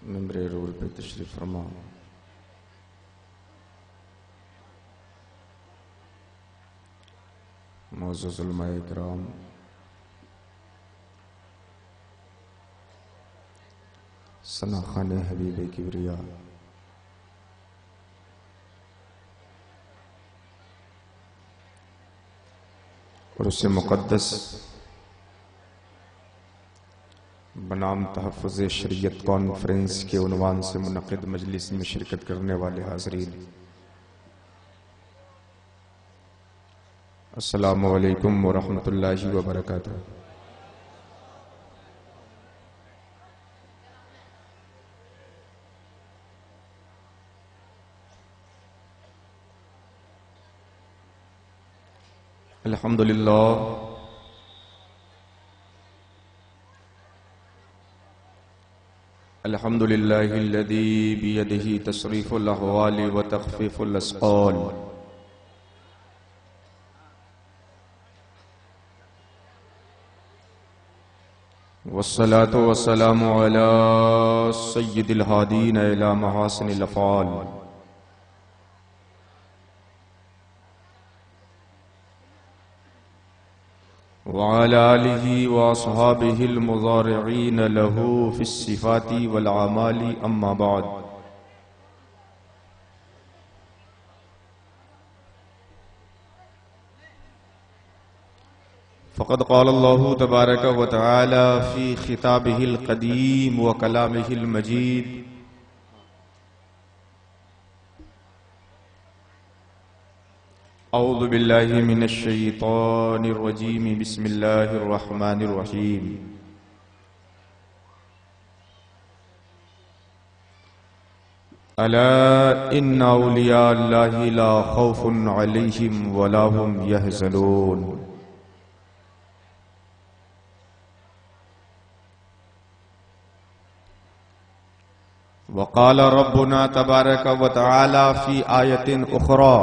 ممبر role پہ تشریف فرما۔ معزز علماء کرام، ثنا خان حبیب کبریا، اور اس سے مقدس بنام تحفظ شریعت کانفرنس کے عنوان سے منعقد مجلس میں شرکت کرنے والے حاضرین، السلام علیکم ورحمۃ اللہ وبرکاتہ۔ الحمدللہ الحمدللہ الذی بیدہ تصریف الاحوال وتخفیف الاسقال، والصلاة والسلام علی سید الہادین الی محاسن الافعال، وعلى آلہ واصحابہ المضارعین لہ فی الصفات والعمال، اما بعد۔ فقد قال اللہ تبارک وتعالی فی خطابہ القدیم وکلامہ المجید: اعوذ باللہ من الشیطان الرجیم، بسم اللہ الرحمن الرحیم۔ الا ان اولیاء اللہ لا خوف علیہم ولا هم یحزنون۔ وقال ربنا تبارک وتعالی فی آیت اخری: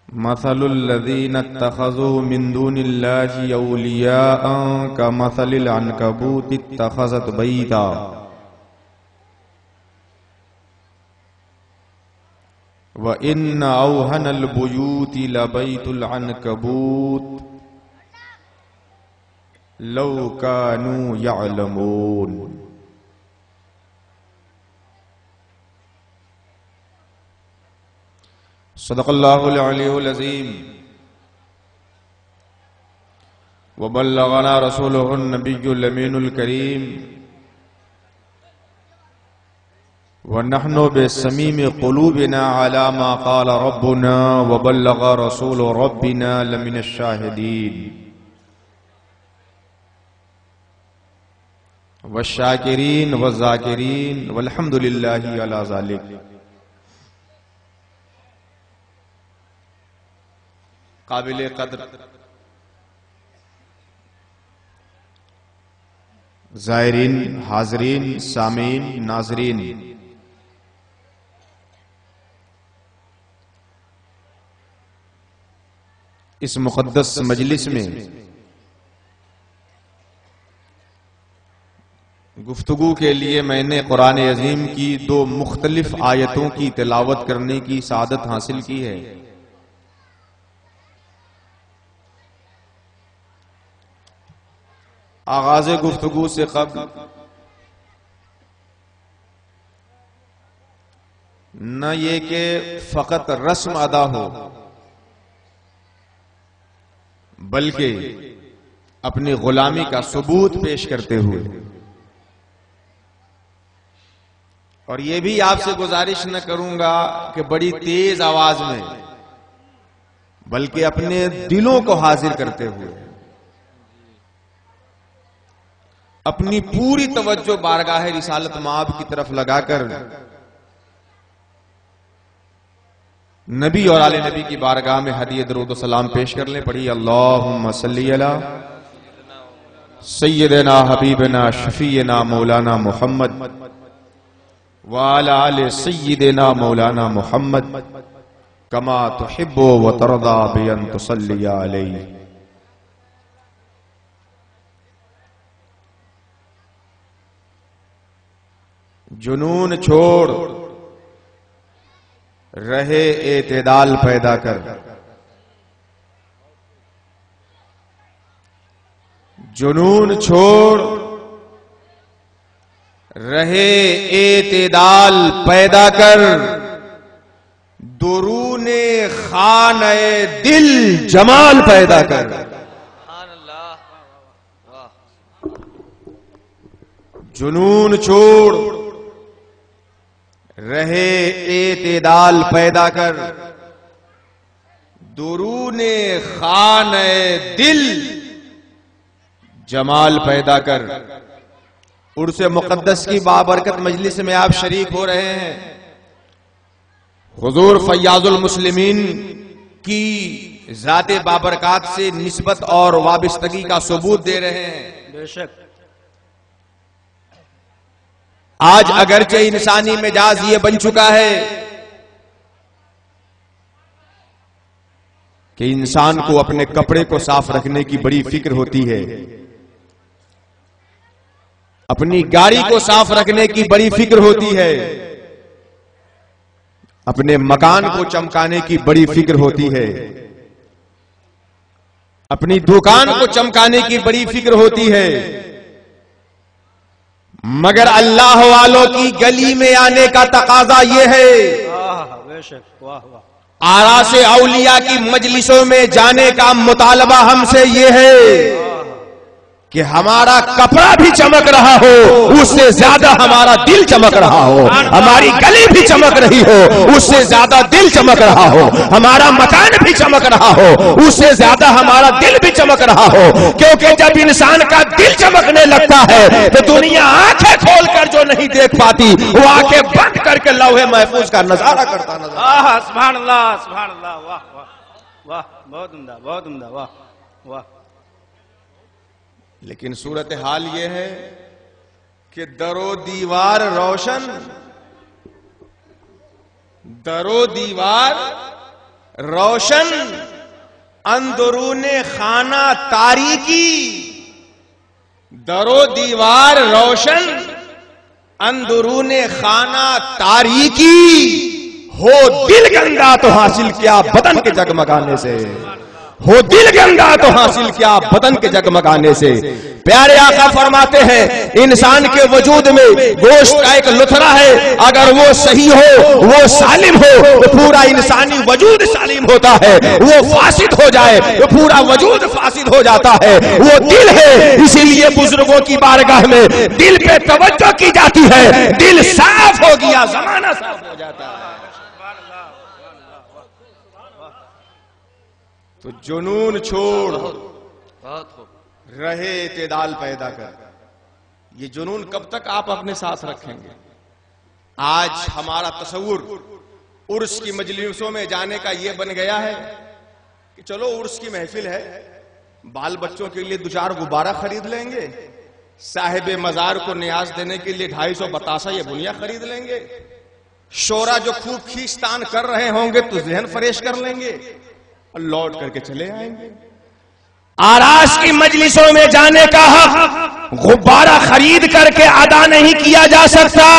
مثل الذین اتخذوا من دون اللہ اولیاء کمثل العنکبوت اتخذت بیتا وإن أوهن البيوت لبيت العنكبوت لو كانوا يعلمون۔ صدق اللہ العلی العظیم، وبلغنا رسولہ النبی الامین الکریم، ونحن بصمیم قلوبنا على ما قال ربنا وبلغ رسول ربنا لمن الشاہدین والشاکرین والذاکرین والحمد للہ علی ذالک۔ قابل قدر زائرین، حاضرین، سامعین، ناظرین، اس مقدس مجلس میں گفتگو کے لیے میں نے قرآن عظیم کی دو مختلف آیتوں کی تلاوت کرنے کی سعادت حاصل کی ہے۔ آغاز گفتگو سے قبل نہ یہ کہ فقط رسم ادا ہو، بلکہ اپنی غلامی کا ثبوت پیش کرتے ہوئے اور یہ بھی آپ سے گزارش نہ کروں گا کہ بڑی تیز آواز میں، بلکہ اپنے دلوں کو حاضر کرتے ہوئے اپنی پوری توجہ بارگاہ رسالت مآب کی طرف لگا کر نبی اور آل نبی کی بارگاہ میں ہدیہ درود و سلام پیش کر لیں. پڑھی اللہم صلی علی سیدنا حبیبنا شفیعنا مولانا محمد وعلی آل سیدنا مولانا محمد کما تحب و ترضى بان تصلی علیہ. جنون چھوڑ رہے اعتدال پیدا کر، جنون چھوڑ رہے اعتدال پیدا کر، درون خانہ دل جمال پیدا کر. جنون چھوڑ رہے اعتدال پیدا کر، درون خانہ دل جمال پیدا کر. عرس مقدس کی بابرکت مجلس میں آپ شریک ہو رہے ہیں، حضور فیاض المسلمین کی ذات بابرکات سے نسبت اور وابستگی کا ثبوت دے رہے ہیں. بے شک آج اگرچہ انسانی مزاج یہ بن چکا ہے کہ انسان کو اپنے کپڑے کو صاف رکھنے کی بڑی فکر ہوتی ہے، اپنی گاڑی کو صاف رکھنے کی بڑی فکر ہوتی ہے، اپنے مکان کو چمکانے کی بڑی فکر ہوتی ہے، اپنی دکان کو چمکانے کی بڑی فکر ہوتی ہے. مگر اللہ والوں کی گلی میں آنے کا تقاضا یہ ہے، بے شک واہ واہ، آراس اولیاء کی مجلسوں میں جانے کا مطالبہ ہم سے یہ ہے کہ ہمارا کپڑا بھی چمک رہا ہو، اس سے زیادہ ہمارا دل چمک رہا ہو، ہماری گلی بھی چمک رہی ہو، اس سے زیادہ دل چمک رہا ہو، ہمارا مکان بھی چمک رہا ہو، اس سے زیادہ ہمارا دل بھی چمک رہا ہو. کیونکہ جب انسان کا دل چمکنے لگتا ہے تو دنیا آنکھیں کھول کر جو نہیں دیکھ پاتی وہ آنکھیں بند کر کے لوح محفوظ کا نظارہ کرتا نظر. سبحان اللہ سبحان اللہ، واہ واہ واہ، بہت عمدہ بہت عمدہ، واہ واہ. لیکن صورتحال یہ ہے کہ در و دیوار روشن، در و دیوار روشن، اندرون خانہ تاریکی. در و دیوار روشن، اندرون خانہ تاریکی. ہو دل گندا تو حاصل کیا بدن کے جگمگانے سے، ہو دل گندا تو حاصل کیا بدن کے جگمگانے سے. پیارے آقا فرماتے ہیں انسان کے وجود میں گوشت کا ایک لتھڑا ہے، اگر وہ صحیح ہو، وہ سالم ہو تو پورا انسانی وجود سالم ہوتا ہے. وہ فاسد ہو جائے تو پورا وجود فاسد ہو جاتا ہے. وہ دل ہے، اسی لیے بزرگوں کی بارگاہ میں دل پہ توجہ کی جاتی ہے. دل صاف ہو گیا زمانہ صاف ہو جاتا ہے. تو جنون چھوڑ رہے اعتدال پیدا کر. یہ جنون کب تک آپ اپنے ساتھ رکھیں گے؟ آج ہمارا تصور عرس کی مجلسوں میں جانے کا یہ بن گیا ہے کہ چلو عرس کی محفل ہے، بال بچوں کے لیے 2-4 غبارہ خرید لیں گے، صاحب مزار کو نیاز دینے کے لیے 250 بتاسا یہ بنیا خرید لیں گے، شورا جو خوب کھینچتان کر رہے ہوں گے تو ذہن فریش کر لیں گے اور لوٹ کر کے چلے آئیں گے. آراس کی مجلسوں میں جانے کا حق غبارہ خرید کر کے ادا نہیں کیا جا سکتا.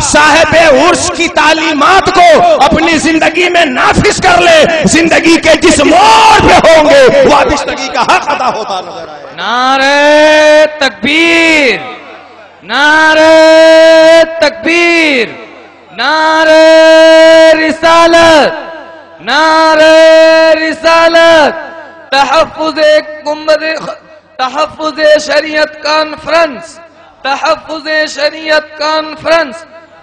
صاحب عرس کی تعلیمات کو اپنی زندگی میں نافذ کر لے، زندگی کے جس موڑ پہ ہوں گے وابستگی کا حق ادا ہوتا نظر آئے. نعرہ تکبیر، نعرہ تکبیر، نعرہ رسالت، نعرہ رسالت. تحفظ شریعت کانفرنس، تحفظ شریعت کانفرنس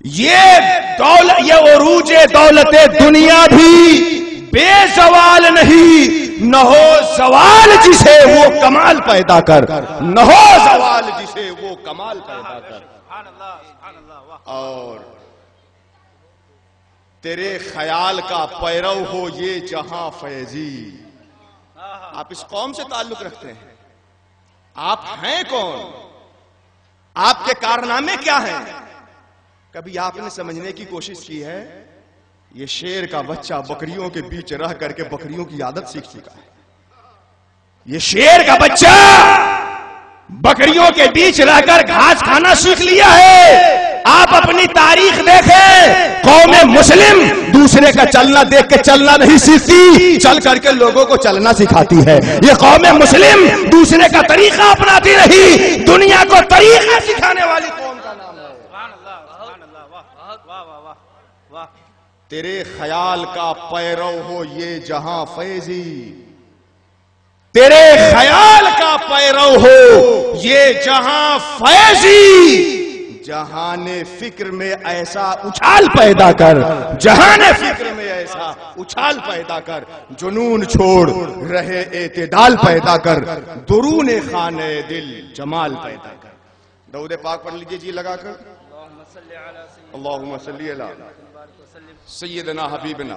یہ عروج دولت دنیا بھی بے زوال نہیں، نہ ہو زوال جسے وہ کمال پیدا کر، نہ ہو زوال جسے وہ کمال پیدا کر۔ اور تیرے خیال کا پیرو ہو یہ جہاں فیضی۔ آپ اس قوم سے تعلق رکھتے ہیں، آپ ہیں کون، آپ کے کارنامے کیا ہیں؟ کبھی آپ نے سمجھنے کی کوشش کی ہے یہ شیر کا بچہ بکریوں کے بیچ رہ کر کے بکریوں کی عادت سیکھ چکا ہے؟ یہ شیر کا بچہ بکریوں کے بیچ رہ کر گھاس کھانا سیکھ لیا ہے۔ آپ اپنی تاریخ دیکھیں، قوم مسلم دوسرے کا چلنا دیکھ کے چلنا نہیں سیکھتی، چل کر کے لوگوں کو چلنا سکھاتی ہے۔ یہ قوم مسلم دوسرے کا طریقہ اپناتی نہیں، دنیا کو طریقہ سکھانے والی قوم کا نام ہے۔ تیرے خیال کا پیرو ہو یہ جہاں فیضی، تیرے خیال کا پیرو ہو یہ جہاں فیضی، جہان فکر میں ایسا اچھال پیدا کر، جہان فکر میں ایسا اچھال پیدا کر، جنون چھوڑ رہے اعتدال پیدا کر، درون خانے دل جمال پیدا کر۔ درود پاک پڑھ لیجئے جی لگا کر، اللہم صلی علی سیدنا حبیبنا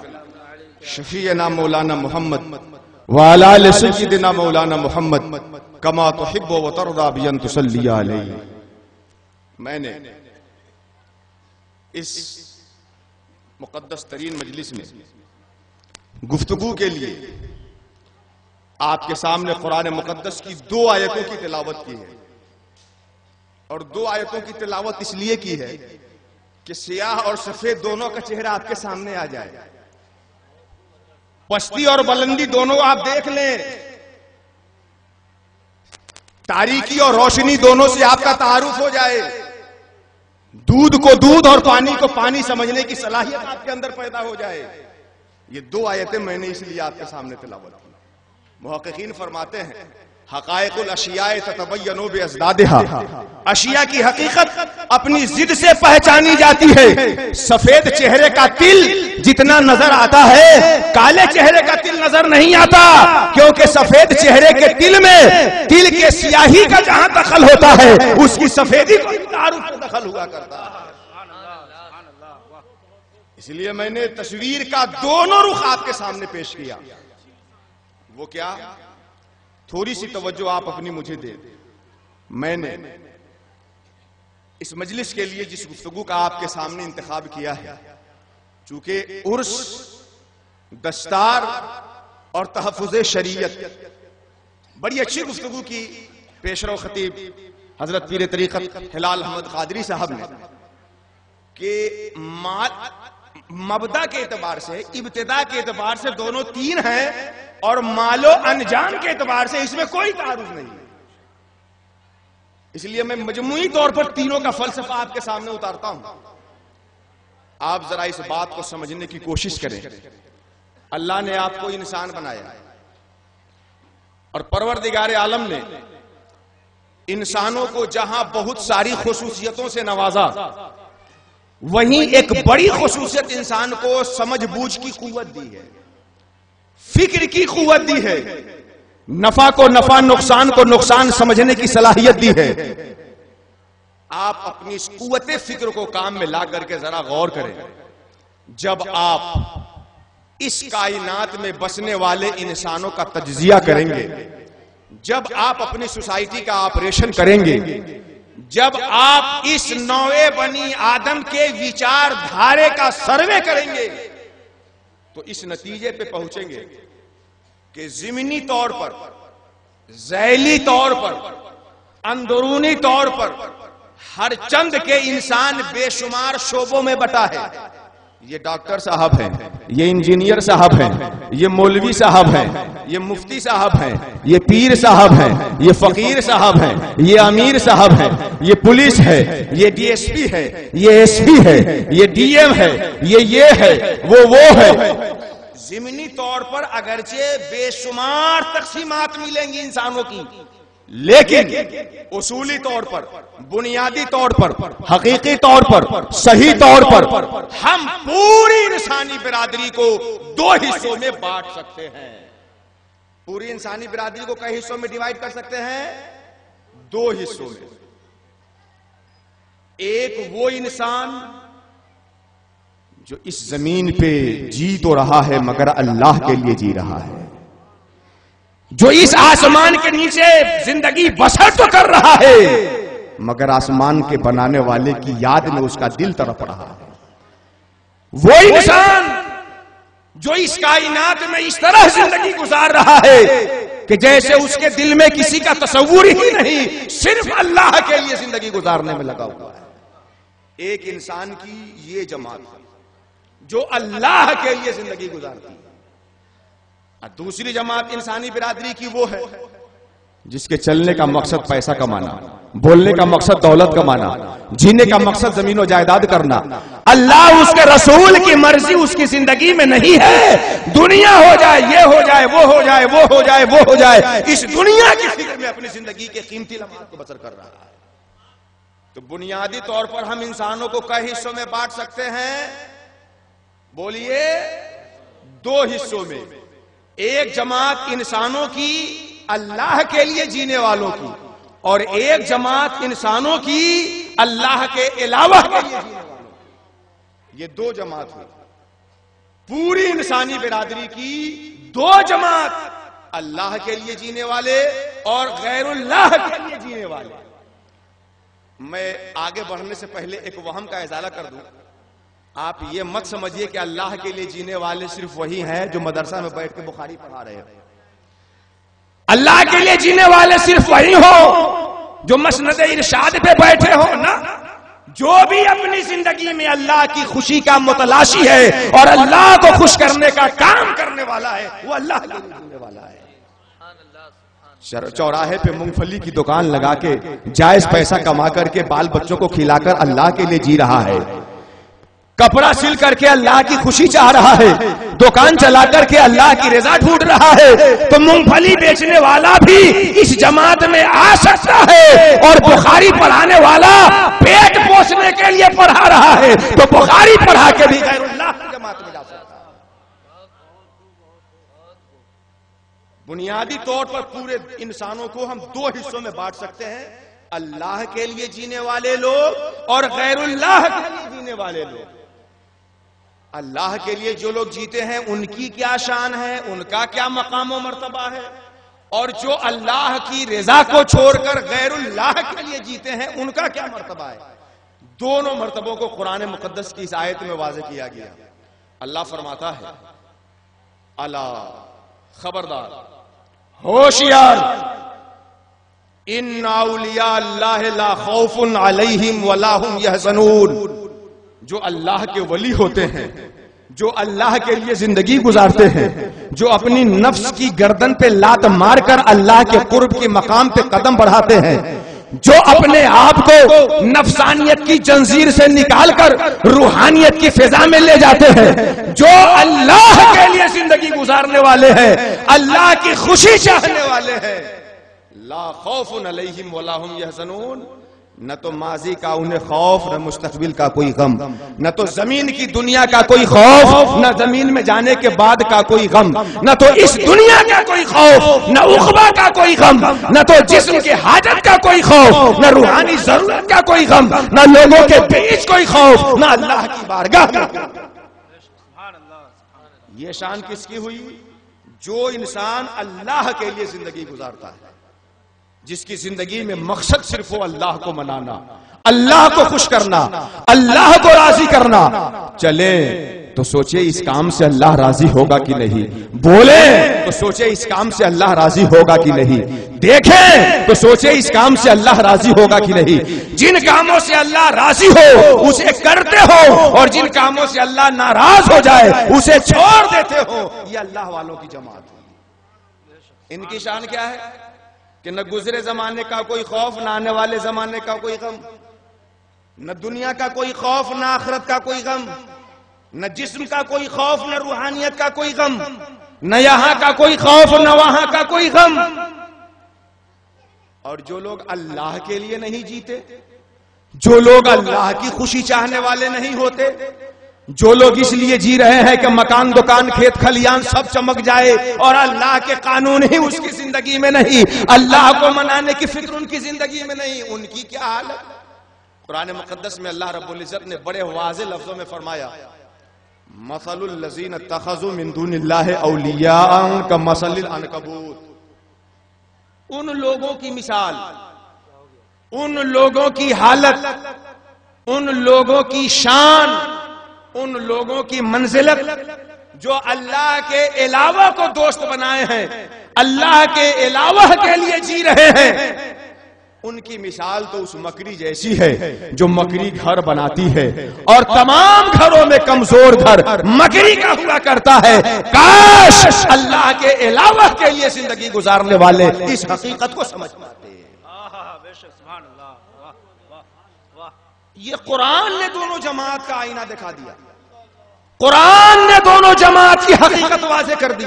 شفیعنا مولانا محمد وعلی آل سیدنا مولانا محمد کما تحب و ترضی بان تصلی علیہ۔ میں نے اس مقدس ترین مجلس میں گفتگو کے لیے آپ کے سامنے قرآن مقدس کی 2 آیتوں کی تلاوت کی ہے، اور 2 آیتوں کی تلاوت اس لیے کی ہے کہ سیاہ اور سفید دونوں کا چہرہ آپ کے سامنے آ جائے، پستی اور بلندی دونوں آپ دیکھ لیں، تاریکی اور روشنی دونوں سے آپ کا تعارف ہو جائے، دودھ کو دودھ اور پانی کو پانی سمجھنے کی صلاحیت آپ کے اندر پیدا ہو جائے۔ یہ 2 آیتیں میں نے اس لیے آپ کے سامنے تلاوت کی۔ محققین فرماتے ہیں حقائق الاشیاء تتبین بازدادها، اشیاء کی حقیقت اپنی ضد سے پہچانی جاتی ہے۔ سفید چہرے کا تل جتنا نظر آتا ہے کالے چہرے کا تل نظر نہیں آتا، کیونکہ سفید چہرے کے تل میں تل کے سیاہی کا جہاں دخل ہوتا ہے اس کی سفیدی کو تعارف سے دخل ہوا کرتا ہے۔ اس لیے میں نے تصویر کا دونوں رخ آپ کے سامنے پیش کیا۔ وہ کیا؟ تھوڑی سی توجہ آپ اپنی مجھے دے۔ میں نے اس مجلس کے لیے جس گفتگو کا آپ کے سامنے انتخاب کیا ہے، چونکہ عرس، دستار اور تحفظ شریعت، بڑی اچھی گفتگو کی پیشرو خطیب حضرت پیر طریقت ہلال احمد قادری صاحب نے، کہ مبدا کے اعتبار سے، ابتدا کے اعتبار سے دونوں 3 ہیں، اور مال و انجام کے اعتبار سے اس میں کوئی تعارف نہیں۔ اس لیے میں مجموعی طور پر تینوں کا فلسفہ آپ کے سامنے اتارتا ہوں، آپ ذرا اس بات کو سمجھنے کی کوشش کریں۔ اللہ نے آپ کو انسان بنایا اور پروردگار عالم نے انسانوں کو جہاں بہت ساری خصوصیتوں سے نوازا، وہیں ایک بڑی خصوصیت انسان کو سمجھ بوجھ کی قوت دی ہے، فکر کی قوت دی ہے، نفع کو نفع، نقصان کو نقصان سمجھنے کی صلاحیت دی ہے۔ آپ اپنی اس قوت فکر کو کام میں لا کر کے ذرا غور کریں۔ جب آپ اس کائنات میں بسنے والے انسانوں کا تجزیہ کریں گے، جب آپ اپنی سوسائٹی کا آپریشن کریں گے، جب آپ اس نوع بنی آدم کے وچار دھارے کا سروے کریں گے، تو اس نتیجے پہ پہنچیں گے کہ ضمنی طور پر، ذیلی طور پر، اندرونی طور پر ہر چند کے انسان بے شمار شعبوں میں بٹا ہے۔ یہ ڈاکٹر صاحب ہیں، یہ انجینئر صاحب ہیں، یہ مولوی صاحب ہیں، یہ مفتی صاحب ہیں، یہ پیر صاحب ہیں، یہ فقیر صاحب ہیں، یہ امیر صاحب ہیں، یہ پولیس ہے، یہ ڈی ایس پی ہے، یہ ایس پی ہے، یہ ڈی ایم ہے، یہ ہے، وہ ہے۔ ضمنی طور پر اگرچہ بے شمار تقسیمات ملیں گی انسانوں کی، لیکن اصولی طور پر، بنیادی طور پر، حقیقی طور پر، صحیح طور پر ہم پوری انسانی برادری کو دو حصوں میں بانٹ سکتے ہیں. پوری انسانی برادری کو کئی حصوں میں ڈیوائیڈ کر سکتے ہیں؟ دو حصوں میں. ایک وہ انسان جو اس زمین پہ جی تو رہا ہے مگر اللہ کے لیے جی رہا ہے، جو اس آسمان کے نیچے زندگی بسر تو کر رہا ہے مگر آسمان کے بنانے والے کی یاد میں اس کا دل تڑپ رہا ہے. وہ انسان جو اس کائنات میں اس طرح زندگی گزار رہا ہے کہ جیسے اس کے دل میں کسی کا تصور ہی نہیں، صرف اللہ کے لیے زندگی گزارنے میں لگا ہوا ہے. ایک انسان کی یہ جماعت جو اللہ کے لیے زندگی گزارتی ہے. اور دوسری جماعت انسانی برادری کی وہ ہے جس کے چلنے کا مقصد پیسہ کمانا، بولنے کا مقصد دولت کمانا، جینے کا مقصد زمین و جائیداد کرنا. اللہ اس کے رسول کی مرضی اس کی زندگی میں نہیں ہے. دنیا ہو جائے، یہ ہو جائے، وہ ہو جائے، وہ ہو جائے، وہ ہو جائے، اس دنیا کی فکر میں اپنی زندگی کے قیمتی لمحات کو بسر کر رہا ہے. تو بنیادی طور پر ہم انسانوں کو کئی حصوں میں بانٹ سکتے ہیں؟ بولیے، دو حصوں میں. ایک جماعت انسانوں کی اللہ کے لیے جینے والوں کی، اور ایک جماعت انسانوں کی اللہ کے علاوہ کے لیے جینے والوں کی. یہ دو جماعت ہوئی. پوری انسانی برادری کی دو جماعت، اللہ کے لیے جینے والے اور غیر اللہ کے لیے جینے والے. میں آگے بڑھنے سے پہلے ایک وہم کا ازالہ کر دوں. آپ یہ مت سمجھیے کہ اللہ کے لیے جینے والے صرف وہی ہیں جو مدرسہ میں بیٹھ کے بخاری پڑھا رہے ہیں. اللہ کے لیے جینے والے صرف وہی ہو جو مسند ارشاد پہ بیٹھے ہو نا. جو بھی اپنی زندگی میں اللہ کی خوشی کا متلاشی ہے اور اللہ کو خوش کرنے کا کام کرنے والا ہے، وہ اللہ کے لیے جینے والا ہے. چوراہے پہ مونگ پھلی کی دکان لگا کے جائز پیسہ کما کر کے بال بچوں کو کھلا کر اللہ کے لیے جی رہا ہے. کپڑا سل کر کے اللہ کی خوشی چاہ رہا ہے، دکان چلا کر کے اللہ کی رضا ڈھونڈ رہا ہے. تو مونگ پھلی بیچنے والا بھی اس جماعت میں آ سکتا ہے، اور بخاری پڑھانے والا پیٹ پوسنے کے لیے پڑھا رہا ہے تو بخاری پڑھا کے بھی غیر اللہ کی جماعت میں جا سکتا ہے. بنیادی طور پر پورے انسانوں کو ہم دو حصوں میں بانٹ سکتے ہیں: اللہ کے لیے جینے والے لوگ اور غیر اللہ کے لیے جینے والے لوگ. اللہ کے لیے جو لوگ جیتے ہیں ان کی کیا شان ہے، ان کا کیا مقام و مرتبہ ہے، اور جو اللہ کی رضا کو چھوڑ کر غیر اللہ کے لیے جیتے ہیں ان کا کیا مرتبہ ہے. دونوں مرتبوں کو قرآن مقدس کی اس آیت میں واضح کیا گیا. اللہ فرماتا ہے، الا، خبردار، ہوشیار، ان اولیاء اللہ لا خوف علیہم ولا هم یحزنون. جو اللہ کے ولی ہوتے ہیں، جو اللہ کے لیے زندگی گزارتے ہیں، جو اپنی نفس کی گردن پہ لات مار کر اللہ کے قرب کے مقام پہ قدم بڑھاتے ہیں، جو اپنے آپ کو نفسانیت کی جنزیر سے نکال کر روحانیت کی فضا میں لے جاتے ہیں، جو اللہ کے لیے زندگی گزارنے والے ہیں، اللہ کی خوشی چاہنے والے ہیں، لا خوف علیہم ولا هم یحزنون. نہ تو ماضی کا انہیں خوف، نہ مستقبل کا کوئی غم، نہ تو زمین کی دنیا کا کوئی خوف، نہ زمین میں جانے کے بعد کا کوئی غم، نہ تو اس دنیا کا کوئی خوف، نہ عقبہ کا کوئی غم، نہ تو جسم کے حاجت کا کوئی خوف، نہ روحانی ضرورت کا کوئی غم، نہ لوگوں کے بیچ کوئی خوف، نہ اللہ کی بارگاہ میں. یہ شان کس کی ہوئی؟ جو انسان اللہ کے لیے زندگی گزارتا ہے، جس کی زندگی میں مقصد صرف ہو اللہ کو منانا، اللہ کو خوش کرنا، اللہ کو راضی کرنا. چلے تو سوچے اس کام سے اللہ راضی ہوگا کہ نہیں، بولے تو سوچے اس کام سے اللہ راضی ہوگا کہ نہیں، دیکھیں تو سوچے اس کام سے اللہ راضی ہوگا کہ نہیں. جن کاموں سے اللہ راضی ہو اسے کرتے ہو، اور جن کاموں سے اللہ ناراض ہو جائے اسے چھوڑ دیتے ہو. یہ اللہ والوں کی جماعت ہے. ان کی شان کیا ہے کہ نہ گزرے زمانے کا کوئی خوف، نہ آنے والے زمانے کا کوئی غم، نہ دنیا کا کوئی خوف، نہ آخرت کا کوئی غم، نہ جسم کا کوئی خوف، نہ روحانیت کا کوئی غم، نہ یہاں کا کوئی خوف، نہ وہاں کا کوئی غم. اور جو لوگ اللہ کے لیے نہیں جیتے، جو لوگ اللہ کی خوشی چاہنے والے نہیں ہوتے، جو لوگ اس لیے جی رہے ہیں کہ مکان دکان کھیت کھلیان سب چمک جائے اور اللہ کے قانون ہی اس کی زندگی میں نہیں، اللہ کو منانے کی فکر ان کی زندگی میں نہیں، ان کی کیا حالت؟ قرآن مقدس میں اللہ رب العزت نے بڑے واضح لفظوں میں فرمایا مثل الذین اتخذوا من دون اللہ اولیاء کمثل العنکبوت، ان لوگوں کی مثال، ان لوگوں کی حالت، ان لوگوں کی شان، ان لوگوں کی منزلت جو اللہ کے علاوہ کو دوست بنائے ہیں، اللہ کے علاوہ کے لیے جی رہے ہیں، ان کی مثال تو اس مکڑی جیسی ہے جو مکڑی گھر بناتی ہے، اور تمام گھروں میں کمزور گھر مکڑی کا ہوا کرتا ہے۔ کاش اللہ کے علاوہ کے لیے زندگی گزارنے والے اس حقیقت کو سمجھ پاتے۔ یہ قرآن نے دونوں جماعت کا آئینہ دکھا دیا، قرآن نے دونوں جماعت کی حقیقت واضح کر دی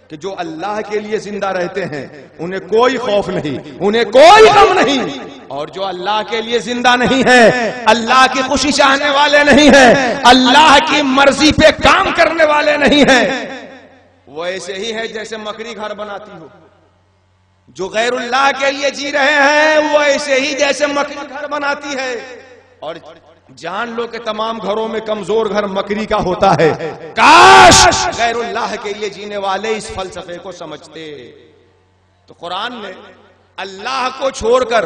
کہ جو اللہ کے لیے زندہ رہتے ہیں انہیں کوئی خوف نہیں، انہیں کوئی غم نہیں، اور جو اللہ کے لیے زندہ نہیں ہے، اللہ کی خوشی چاہنے والے نہیں ہیں، اللہ کی مرضی پہ کام کرنے والے نہیں ہیں، وہ ایسے ہی ہے جیسے مکڑی گھر بناتی ہو۔ جو غیر اللہ کے لیے جی رہے ہیں وہ ایسے ہی جیسے مکڑی گھر بناتی ہے، اور جان لو کہ تمام گھروں میں کمزور گھر مکڑی کا ہوتا ہے۔ کاش غیر اللہ کے لیے جینے والے اس فلسفے کو سمجھتے۔ تو قرآن نے اللہ کو چھوڑ کر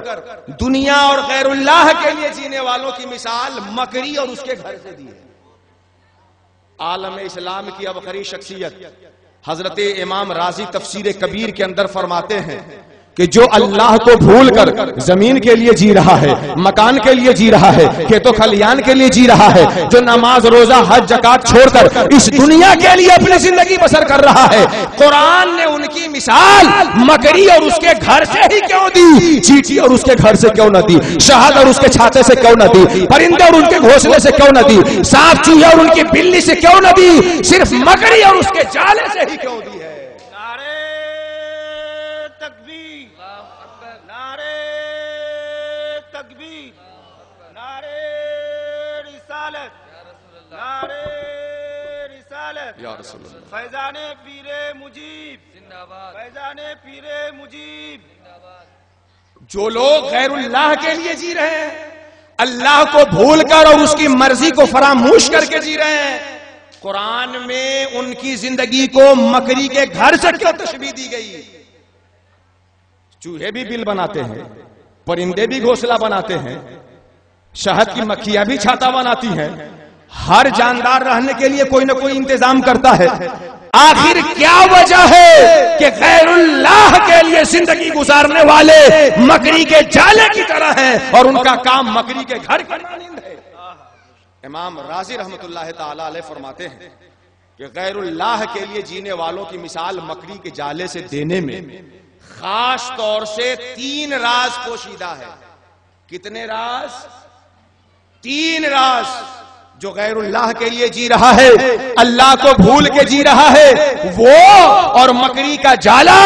دنیا اور غیر اللہ کے لیے جینے والوں کی مثال مکڑی اور اس کے گھر سے دی ہے۔ عالم اسلام کی عبقری شخصیت حضرت امام رازی تفسیر کبیر کے اندر فرماتے ہیں کہ جو اللہ کو بھول کر زمین کے لیے جی رہا ہے، مکان کے لیے جی رہا ہے، کھیتوں کھلیان کے لیے جی رہا ہے، جو نماز روزہ حج زکات چھوڑ کر اس دنیا کے لیے اپنی زندگی بسر کر رہا ہے، قرآن نے ان کی مثال مکڑی اور اس کے گھر سے ہی کیوں دی؟ چیٹی اور اس کے گھر سے کیوں نہ دی؟ شہد اور اس کے چھاتے سے کیوں نہ دی؟ پرندے اور ان کے گھونسلے سے کیوں نہ دی؟ سانپ چوہے اور ان کی بلی سے کیوں نہ دی؟ صرف مکڑی اور اس کے جالے سے ہی کیوں دی ہے؟ فیضان پیر مجیب زندہ باد، فیضان پیر مجیب زندہ باد۔ جو لوگ غیر اللہ کے لیے جی رہے ہیں، اللہ کو بھول کر اور اس کی مرضی کو فراموش کر کے جی رہے ہیں، قرآن میں ان کی زندگی کو مکڑی کے گھر سے کیوں تشبیہ دی گئی؟ چوہے بھی بل بناتے ہیں، پرندے بھی گھونسلہ بناتے ہیں، شہد کی مکھیاں بھی چھاتا بناتی ہیں، ہر جاندار رہنے کے لیے کوئی نہ کوئی انتظام کرتا ہے۔ آخر کیا وجہ ہے کہ غیر اللہ کے لیے زندگی گزارنے والے مکڑی کے جالے کی طرح ہیں اور ان کا کام مکڑی کے گھر کی مانند ہے؟ امام رازی رحمت اللہ تعالی علیہ فرماتے ہیں کہ غیر اللہ کے لیے جینے والوں کی مثال مکڑی کے جالے سے دینے میں خاص طور سے 3 راز پوشیدہ ہے۔ کتنے راز؟ 3 راز۔ جو غیر اللہ کے لیے جی رہا ہے، اللہ کو بھول کے جی رہا ہے، وہ اور مکڑی کا جالا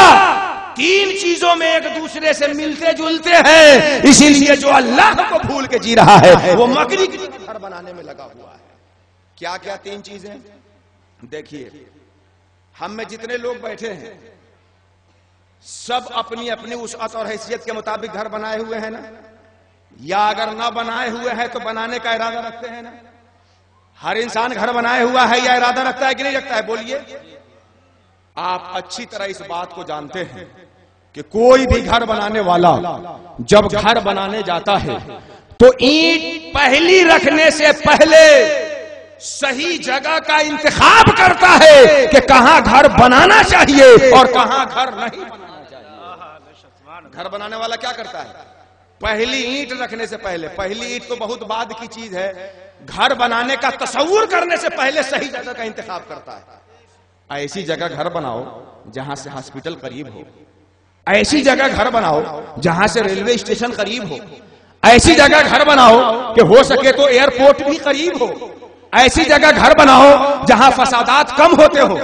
3 چیزوں میں ایک دوسرے سے ملتے جلتے ہیں، اسی لیے جو اللہ کو بھول کے جی رہا ہے وہ مکڑی کی گھر بنانے میں لگا ہوا ہے۔ کیا کیا 3 چیزیں؟ دیکھیے، ہم میں جتنے لوگ بیٹھے ہیں سب اپنی اپنی وسعت اور حیثیت کے مطابق گھر بنائے ہوئے ہیں نا؟ یا اگر نہ بنائے ہوئے ہیں تو بنانے کا ارادہ رکھتے ہیں نا؟ ہر انسان گھر بنائے ہوا ہے یا ارادہ رکھتا ہے کہ نہیں رکھتا ہے؟ بولیے۔ آپ اچھی طرح اس بات کو جانتے ہیں کہ کوئی بھی گھر بنانے والا جب گھر بنانے جاتا ہے تو اینٹ پہلی رکھنے سے پہلے صحیح جگہ کا انتخاب کرتا ہے کہ کہاں گھر بنانا چاہیے اور کہاں گھر نہیں بنانا چاہیے۔ گھر بنانے والا کیا کرتا ہے؟ پہلی اینٹ رکھنے سے پہلے، پہلی اینٹ تو بہت بعد کی چیز ہے، گھر بنانے کا تصور کرنے سے پہلے صحیح جگہ کا انتخاب کرتا ہے۔ ایسی جگہ گھر بناؤ جہاں سے ہاسپٹل قریب ہو، ایسی جگہ گھر بناؤ جہاں سے ریلوے اسٹیشن قریب ہو، ایسی جگہ گھر بناؤ کہ ہو سکے تو ایئرپورٹ بھی قریب ہو، ایسی جگہ گھر بناؤ جہاں فسادات کم ہوتے ہو،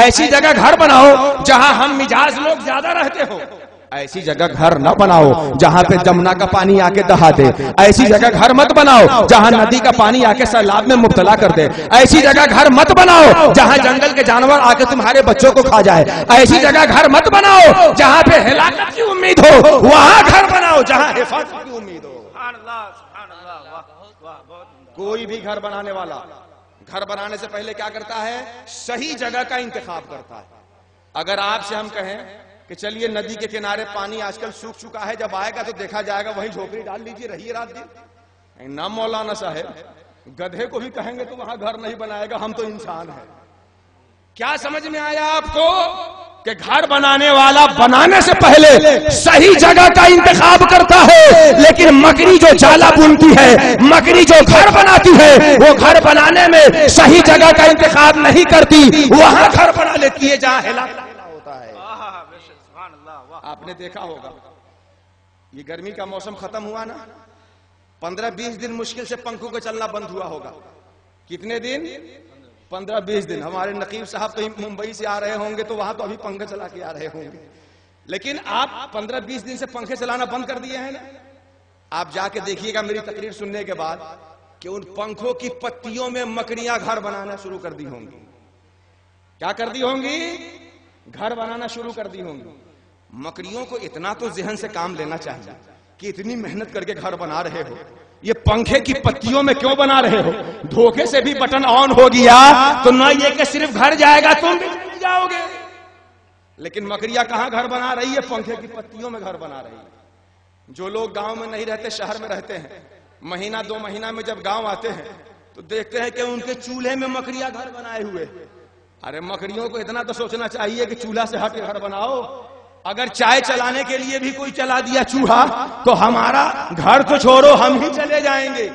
ایسی جگہ گھر بناؤ جہاں ہم مجاز لوگ زیادہ رہتے ہو، ایسی جگہ گھر نہ بناؤ جہاں پہ جمنا کا پانی آ کے دہا دے. ایسی جگہ گھر مت بناؤ جہاں ندی کا پانی آ کے سیلاب میں مبتلا کر دے. ایسی جگہ گھر مت بناؤ جہاں جنگل کے جانور آ کے تمہارے بچوں کو کھا جائے. ایسی جگہ گھر مت بناؤ جہاں پہ ہلاکت کی امید ہو. وہاں گھر بناؤ جہاں حفاظت کی امید ہو. سبحان اللہ سبحان اللہ. واہ واہ بہت عمدہ. کوئی بھی گھر بنانے والا گھر بنانے سے پہلے کیا کرتا ہے؟ صحیح جگہ کا انتخاب کرتا ہے. اگر آپ سے ہم کہیں کہ چلیے ندی کے کنارے پانی آج کل سوکھ چکا ہے, جب آئے گا تو دیکھا جائے گا وہیں جھوپڑی ڈال لیجیے رہیے رات دن. نہ مولانا صاحب, گدھے کو بھی کہیں گے تو وہاں گھر نہیں بنائے گا, ہم تو انسان ہیں. کیا سمجھ میں آیا آپ کو کہ گھر بنانے والا بنانے سے پہلے صحیح جگہ کا انتخاب کرتا ہے, لیکن مکری جو جالا بنتی ہے, مکری جو گھر بناتی ہے, وہ گھر بنانے میں صحیح جگہ کا انتخاب نہیں کرتی, وہاں گھر بنا لیتی ہے جہاں ہلاکت ہوتا ہے. سبحان اللہ. واہ. آپ نے دیکھا ہوگا یہ گرمی کا موسم ختم ہوا نا, 15-20 دن مشکل سے پنکھوں کو چلنا بند ہوا ہوگا. کتنے دن؟ 15-20 دن. ہمارے نقیب صاحب تو ممبئی سے آ رہے ہوں گے تو وہاں تو ابھی پنکھے چلا کے آ رہے ہوں گے, لیکن آپ 15-20 دن سے پنکھے چلانا بند کر دیے ہیں نا. آپ جا کے دیکھیے گا میری تقریر سننے کے بعد کہ ان پنکھوں کی پتیوں میں مکڑیاں گھر بنانا شروع کر دی ہوں گی. کیا کر دی ہوں گی؟ گھر بنانا شروع کر دی ہوں گی. مکڑیوں کو اتنا تو ذہن سے کام لینا چاہیے کہ اتنی محنت کر کے گھر بنا رہے ہو, یہ پنکھے کی پتیوں میں کیوں بنا رہے ہو؟ دھوکے سے بھی بٹن آن ہو گیا تو نہ یہ کہ صرف گھر جائے گا, تم بھی جاؤ گے. لیکن مکڑیاں کہاں گھر بنا رہی ہے؟ پنکھے کی پتیوں میں گھر بنا رہی ہے. جو لوگ گاؤں میں نہیں رہتے, شہر میں رہتے ہیں, مہینہ 2 مہینہ میں جب گاؤں آتے ہیں تو دیکھتے ہیں کہ ان کے چولہے میں مکڑیاں گھر بنائے ہوئے. ارے مکڑیوں کو اتنا تو سوچنا چاہیے کہ چولہا سے ہٹ کے گھر بناؤ. اگر چائے چلانے کے لیے بھی کوئی چلا دیا چوہا تو ہمارا گھر تو چھوڑو, ہم ہی چلے جائیں گے.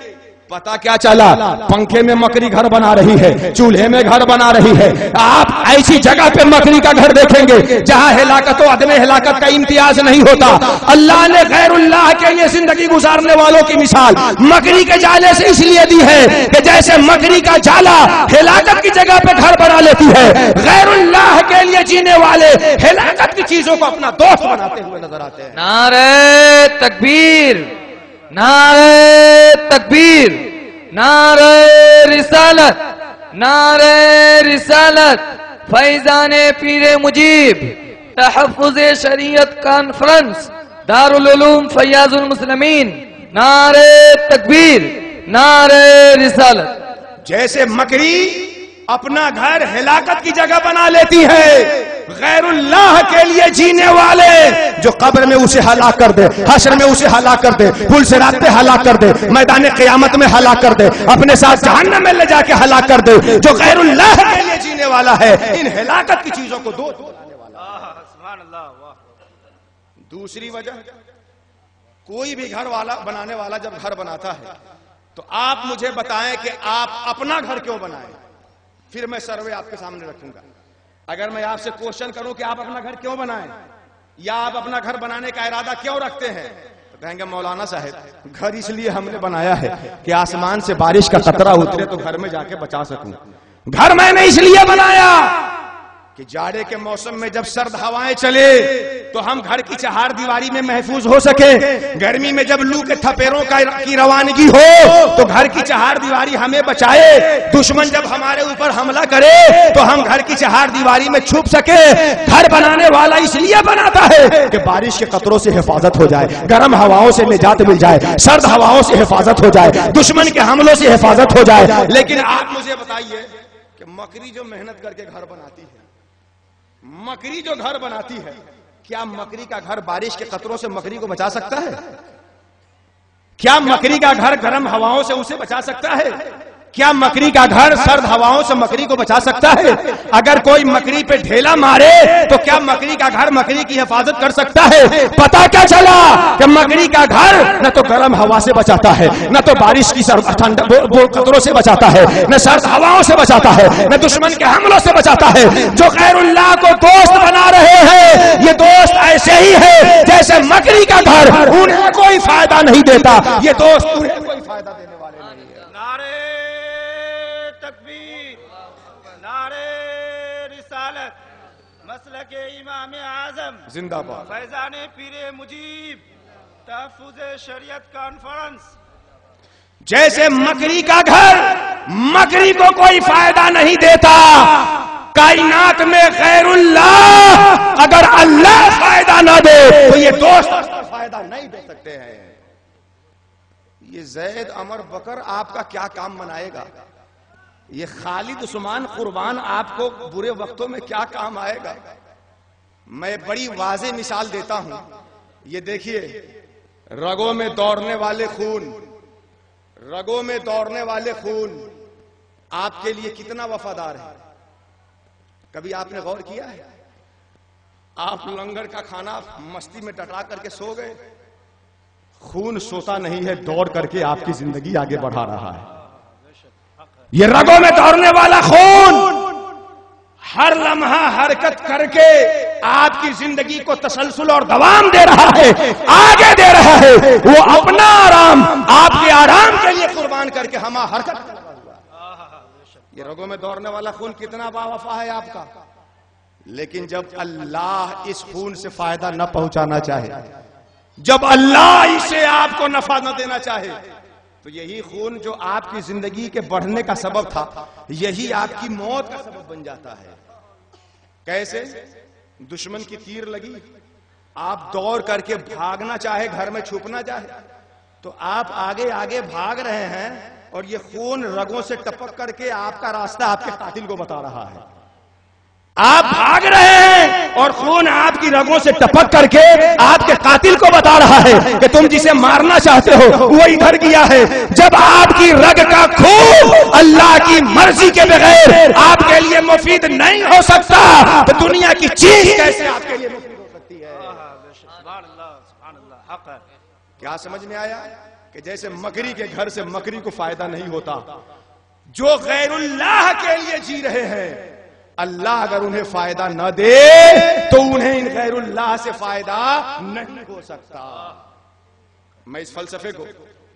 پتا کیا چلا؟ پنکھے میں مکڑی گھر بنا رہی ہے, چولہے میں گھر بنا رہی ہے. آپ ایسی جگہ پہ مکڑی کا گھر دیکھیں گے جہاں ہلاکت و عدم ہلاکت کا امتیاز نہیں ہوتا. اللہ نے غیر اللہ کے لیے زندگی گزارنے والوں کی مثال مکڑی کے جالے سے اس لیے دی ہے کہ جیسے مکڑی کا جالا ہلاکت کی جگہ پہ گھر بنا لیتی ہے, غیر اللہ کے لیے جینے والے ہلاکت کی چیزوں کو اپنا دوست بناتے ہوئے نظر آتے ہیں. نعرہ تکبیر, نعرہ تکبیر, نعرہ رسالت, نعرہ رسالت. فیضان پیر مجیب تحفظ شریعت کانفرنس دارالعلوم فیاض المسلمین. نعرہ تکبیر, نعرہ رسالت. جیسے مکڑی اپنا گھر ہلاکت کی جگہ بنا لیتی ہے, غیر اللہ کے لیے جینے والے جو قبر میں اسے ہلاک کر دے, حشر میں اسے ہلاک کر دے, پل سے راستے ہلاک کر دے, میدان قیامت میں ہلاک کر دے, اپنے ساتھ جہنم میں لے جا کے ہلاک کر دے, جو غیر اللہ کے لیے جینے والا ہے ان ہلاکت کی چیزوں کو دوست بنانے والا. سبحان اللہ. واہ. دوسری وجہ, کوئی بھی گھر والا بنانے والا جب گھر بناتا ہے تو آپ مجھے بتائیں کہ آپ اپنا گھر کیوں بنائیں, پھر میں سروے آپ کے سامنے رکھوں گا. اگر میں آپ سے کوشچن کروں کہ آپ اپنا گھر کیوں بنائیں یا آپ اپنا گھر بنانے کا ارادہ کیوں رکھتے ہیں تو کہیں گے مولانا صاحب گھر اس لیے ہم نے بنایا ہے کہ آسمان سے بارش کا قطرہ اترے تو گھر میں جا کے بچا سکوں. گھر میں نے اس لیے بنایا کہ جاڑے کے موسم میں جب سرد ہوائیں چلے تو ہم گھر کی چہار دیواری میں محفوظ ہو سکے. گرمی میں جب لو کے تھپیروں کی روانگی ہو تو گھر کی چہار دیواری ہمیں بچائے. دشمن جب ہمارے اوپر حملہ کرے تو ہم گھر کی چہار دیواری میں چھپ سکے. گھر بنانے والا اس لیے بناتا ہے کہ بارش کے قطروں سے حفاظت ہو جائے, گرم ہواؤں سے نجات مل جائے, سرد ہواؤں سے حفاظت ہو جائے, دشمن کے حملوں سے حفاظت ہو جائے. لیکن آپ مجھے بتائیے کہ مکڑی جو محنت کر کے گھر بناتی ہے, مکڑی جو گھر بناتی ہے, کیا مکڑی کا گھر بارش کے قطروں سے مکڑی کو بچا سکتا ہے؟ کیا مکڑی کا گھر گرم ہواؤں سے اسے بچا سکتا ہے؟ کیا مکڑی کا گھر سرد ہواؤں سے مکڑی کو بچا سکتا ہے؟ اگر کوئی مکڑی پہ ڈھیلا مارے تو کیا مکڑی کا گھر مکڑی کی حفاظت کر سکتا ہے؟ پتا کیا چلا کہ مکڑی کا گھر نہ تو گرم ہوا سے بچاتا ہے, نہ تو بارش کی قطروں سے بچاتا ہے, نہ سرد ہواؤں سے بچاتا ہے, نہ دشمن کے حملوں سے بچاتا ہے. جو غیر اللہ کو دوست بنا رہے ہیں یہ دوست ایسے ہی ہے جیسے مکڑی کا گھر انہیں کوئی فائدہ نہیں دیتا, یہ دوست انہیں کوئی فائدہ دینے والے نہیں ہے. نعرہ تکبیر, نعرہ رسالت, مسلک امام اعظم زندہ باد. فیضان پیر مجیب تحفظ شریعت کانفرنس. جیسے مکری کا گھر مکری کو کوئی فائدہ نہیں دیتا، کائنات میں غیر اللہ اگر اللہ فائدہ نہ دے تو یہ دوست فائدہ نہیں دے سکتے ہیں. یہ زید عمر بکر آپ کا کیا کام بنائے گا؟ یہ خالد عثمان قربان آپ کو برے وقتوں میں کیا کام آئے گا؟ میں بڑی واضح مثال دیتا ہوں. یہ دیکھیے رگوں میں دوڑنے والے خون، رگوں میں دوڑنے والے خون آپ کے لیے کتنا وفادار ہے. کبھی آپ نے غور کیا ہے؟ آپ لنگر کا کھانا مستی میں ٹٹا کر کے سو گئے، خون سوتا نہیں ہے، دوڑ کر کے آپ کی زندگی آگے بڑھا رہا ہے. یہ رگوں میں دوڑنے والا خون ہر لمحہ حرکت کر کے آپ کی زندگی کو تسلسل اور دوام دے رہا ہے، آگے دے رہا ہے. وہ اپنا آرام آپ کے آرام کے لیے قربان کر کے ہمہ حرکت کر رہا ہوا. یہ رگوں میں دوڑنے والا خون کتنا باوفا ہے آپ کا. لیکن جب اللہ اس خون سے فائدہ نہ پہنچانا چاہے، جب اللہ اسے آپ کو نفع نہ دینا چاہے، تو یہی خون جو آپ کی زندگی کے بڑھنے کا سبب تھا، یہی آپ کی موت کا سبب بن جاتا ہے. کیسے؟ دشمن کی تیر لگی، آپ دوڑ کر کے بھاگنا چاہے، گھر میں چھپنا چاہے، تو آپ آگے آگے بھاگ رہے ہیں اور یہ خون رگوں سے ٹپک کر کے آپ کا راستہ آپ کے قاتل کو بتا رہا ہے. آپ بھاگ رہے ہیں اور خون آپ کی رگوں سے ٹپک کر کے آپ کے قاتل کو بتا رہا ہے کہ تم جسے مارنا چاہتے ہو وہ ادھر گیا ہے. جب آپ کی رگ کا خون اللہ کی مرضی کے بغیر آپ کے لیے مفید نہیں ہو سکتا تو دنیا کی چیز کیسے آپ کے لیے مفید ہو سکتی ہے؟ سبحان اللہ سبحان اللہ. حق ہے. کیا سمجھ میں آیا کہ جیسے مکری کے گھر سے مکری کو فائدہ نہیں ہوتا، جو غیر اللہ کے لیے جی رہے ہیں اللہ اگر انہیں فائدہ نہ دے تو انہیں ان غیر اللہ سے فائدہ نہیں ہو سکتا. میں اس فلسفے کو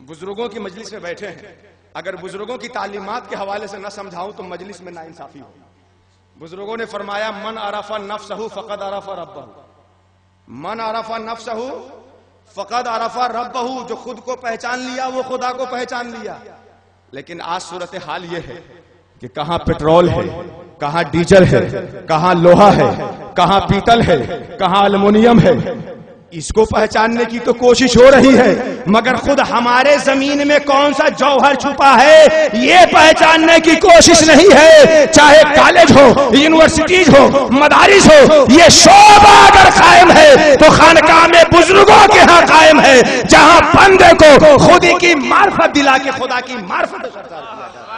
بزرگوں کی مجلس میں بیٹھے ہیں، اگر بزرگوں کی تعلیمات کے حوالے سے نہ سمجھاؤں تو مجلس میں ناانصافی ہوگی. بزرگوں نے فرمایا من عرف نفسہ فقد عرف ربہ، من عرف نفسہ فقد عرف ربہ، جو خود کو پہچان لیا وہ خدا کو پہچان لیا. لیکن آج صورتحال یہ ہے کہ کہاں پیٹرول ہے، کہاں ڈیزل ہے، کہاں لوہا ہے، کہاں پیتل ہے، کہاں الومنیم ہے، اس کو پہچاننے کی تو کوشش ہو رہی ہے، مگر خود ہمارے زمین میں کون سا جوہر چھپا ہے یہ پہچاننے کی کوشش نہیں ہے. چاہے کالج ہو، یونیورسٹیز ہو، مدارس ہو، یہ شعبہ اگر قائم ہے تو خانقاہ میں بزرگوں کے ہاں قائم ہے، جہاں بندے کو خودی کی معرفت دلا کے خدا کی معرفت سرکار کیا جاتا ہے.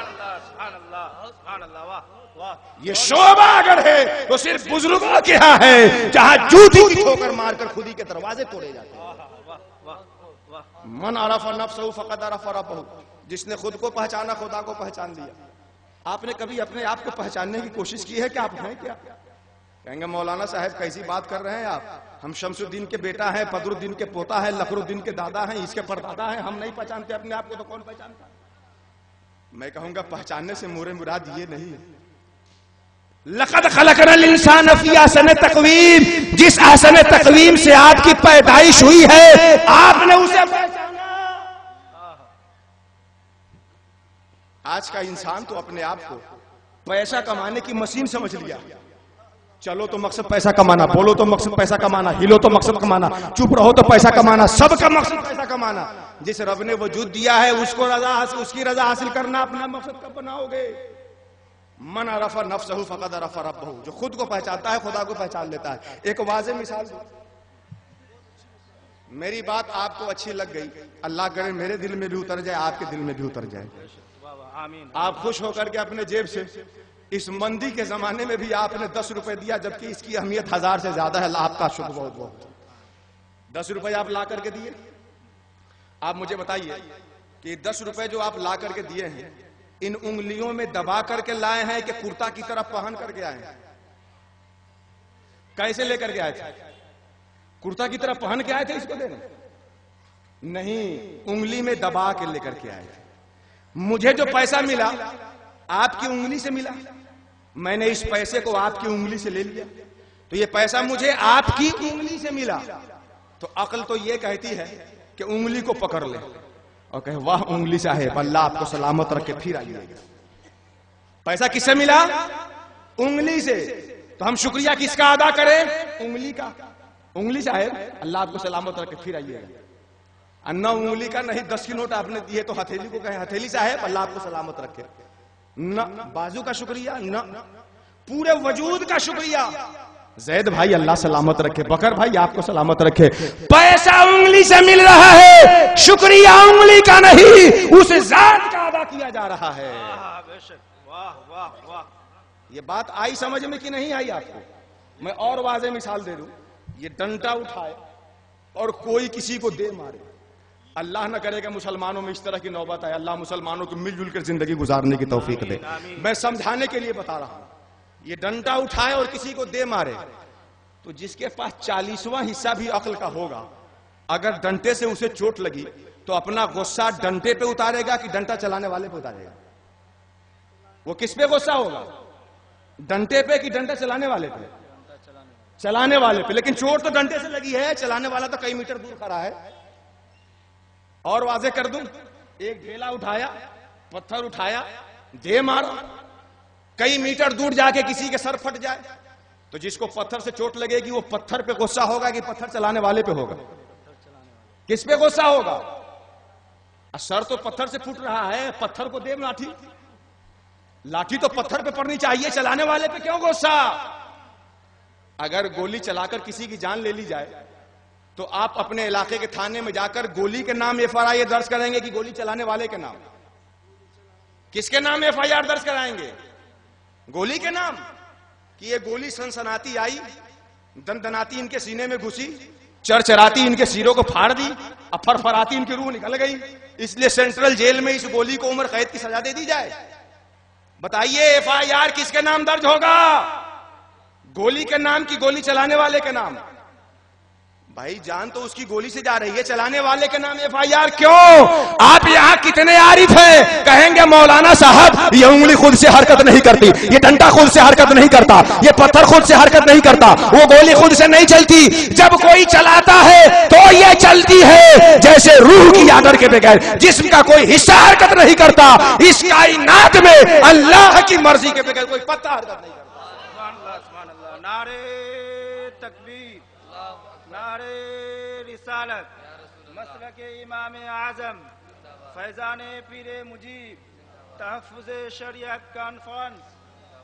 یہ شعبہ اگر ہے تو صرف بزرگوں کے ہاں ہے، جہاں جوتی کی ٹھوکر مار کر خودی کے دروازے توڑے جاتے ہیں. من عرف نفسہ فقد عرف ربہ، جس نے خود کو پہچانا خدا کو پہچان لیا. آپ نے کبھی اپنے آپ کو پہچاننے کی کوشش کی ہے کہ آپ ہیں کیا؟ کہیں گے مولانا صاحب کیسی بات کر رہے ہیں آپ، ہم شمس الدین کے بیٹا ہیں، بدر الدین کے پوتا ہے، لخر الدین کے دادا ہیں، اس کے پردادا ہیں، ہم نہیں پہچانتے اپنے آپ کو تو کون پہچانتا؟ میں کہوں گا پہچاننے سے مراد یہ نہیں ہے. لقد خلقنا الانسان فی احسن تقویم، جس احسن تقویم سے آپ کی پیدائش ہوئی ہے آپ نے اسے پہچانا. آج کا انسان تو اپنے آپ کو پیسہ کمانے کی مشین سمجھ لیا. چلو تو مقصد پیسہ کمانا، بولو تو مقصد پیسہ کمانا، ہلو تو مقصد کمانا، چپ رہو تو پیسہ کمانا، سب کا مقصد پیسہ کمانا. جس رب نے وجود دیا ہے اس کو اس کی رضا حاصل کرنا اپنا مقصد کب بناؤ گے؟ من عرف نفسہ فقد عرف ربہ، جو خود کو پہچانتا ہے خدا کو پہچان لیتا ہے. ایک واضح مثال دوں، میری بات آپ کو اچھی لگ گئی، اللہ کرے میرے دل میں بھی اتر جائے، آپ کے دل میں بھی اتر جائے. آپ خوش ہو کر کے اپنے جیب سے اس مندی کے زمانے میں بھی آپ نے 10 روپے دیا، جبکہ اس کی اہمیت 1000 سے زیادہ ہے. اللہ آپ کا شکر بہت بہت. 10 روپے آپ لا کر کے دیے. آپ مجھے بتائیے کہ 10 روپے جو آپ لا کر کے دیے ہیں ان انگلیوں میں دبا کر کے لائے ہیں کہ کرتا کی طرف پہن کر کے آئے ہیں؟ کیسے لے کر کے آئے تھے؟ کرتا کی طرف پہن کے آئے تھے اس کو دینے؟ نہیں، انگلی میں دبا کے لے کر کے آئے تھے. مجھے جو پیسہ ملا آپ کی انگلی سے ملا، میں نے اس پیسے کو آپ کی انگلی سے لے لیا. تو یہ پیسہ مجھے آپ کی انگلی سے ملا، تو عقل تو یہ کہتی ہے کہ انگلی کو پکڑ لے اور کہے واہ انگلی صاحب اللہ آپ کو سلامت رکھے پھر آئیے گا۔ پیسہ کس سے ملا؟ انگلی سے۔ تو ہم شکریہ کس کا ادا کریں؟ انگلی کا۔ انگلی صاحب اللہ آپ کو سلامت رکھے پھر آئیے گا۔ نہ انگلی کا، نہیں 10 کی نوٹ آپ نے دیے تو ہتھیلی کو کہیں ہتھیلی صاحب اللہ آپ کو سلامت رکھے، نہ بازو کا شکریہ، نہ پورے وجود کا شکریہ۔ زید بھائی اللہ سلامت رکھے، بکر بھائی آپ کو سلامت رکھے۔ پیسہ انگلی سے مل رہا ہے، شکریہ انگلی کا نہیں اس ذات کا ادا کیا جا رہا ہے۔ واہ واہ، یہ بات آئی سمجھ میں کہ نہیں آئی آپ کو؟ میں اور واضح مثال دے دوں، یہ ڈنڈا اٹھائے اور کوئی کسی کو دے مارے، اللہ نہ کرے کہ مسلمانوں میں اس طرح کی نوبت آئے، اللہ مسلمانوں کو مل جل کر زندگی گزارنے کی توفیق دے۔ میں سمجھانے کے لیے بتا رہا ہوں، یہ ڈنڈا اٹھائے اور کسی کو دے مارے، تو جس کے پاس 40واں حصہ بھی عقل کا ہوگا، اگر ڈنڈے سے اسے چوٹ لگی تو اپنا غصہ ڈنڈے پہ اتارے گا کہ ڈنڈا چلانے والے پہ اتارے گا؟ وہ کس پہ غصہ ہوگا؟ ڈنڈے پہ کہ ڈنڈا چلانے والے پہ؟ چلانے والے پہ۔ لیکن چوٹ تو ڈنڈے سے لگی ہے، چلانے والا تو کئی میٹر دور کھڑا ہے۔ اور واضح کر دوں، ایک ڈھیلا اٹھایا، پتھر اٹھایا، دے مارا، کئی میٹر دور جا کے کسی کے سر پھٹ جائے تو جس کو پتھر سے چوٹ لگے گی وہ پتھر پہ غصہ ہوگا کہ پتھر چلانے والے پہ ہوگا؟ کس پہ غصہ ہوگا؟ سر تو پتھر سے پھٹ رہا ہے، پتھر کو دے لاٹھی، لاٹھی تو پتھر پہ پڑنی چاہیے، چلانے والے پہ کیوں غصہ؟ اگر گولی چلا کر کسی کی جان لے لی جائے تو آپ اپنے علاقے کے تھانے میں جا کر گولی کے نام FIR درج کریں گے کہ گولی چلانے والے کے نام؟ کس کے نام FIR درج کرائیں گے؟ گولی کے نام، کہ یہ گولی سنسناتی آئی، دندناتی ان کے سینے میں گھسی، چرچراتی ان کے سیروں کو پھاڑ دی، افرفراتی ان کی روح نکل گئی، اس لیے سینٹرل جیل میں اس گولی کو عمر قید کی سزا دے دی جائے؟ بتائیے FIR کس کے نام درج ہوگا؟ گولی کے نام کی گولی چلانے والے کے نام؟ بھائی جان تو اس کی گولی سے جا رہی ہے، چلانے والے کے نام FIR کیوں؟ آپ یہاں کتنے عارف ہیں کہیں گے مولانا صاحب یہ انگلی خود سے حرکت نہیں کرتی، یہ ڈنڈا خود سے حرکت نہیں کرتا، یہ پتھر خود سے حرکت نہیں کرتا، وہ گولی خود سے نہیں چلتی، جب کوئی چلاتا ہے تو یہ چلتی ہے جیسے روح کی آرڈر کے بغیر، جسم کا کوئی حصہ حرکت نہیں کرتا۔ اس کائنات میں اللہ کی مرضی کے بغیر کوئی پتا حرکت نہیں کرتا۔ سبحان اللہ، سبحان اللہ، نعرہ تکبیر، نعرہ رسالت، مسلک امام اعظم، فیضان پیر مجیب، تحفظ شریعت کانفرنس،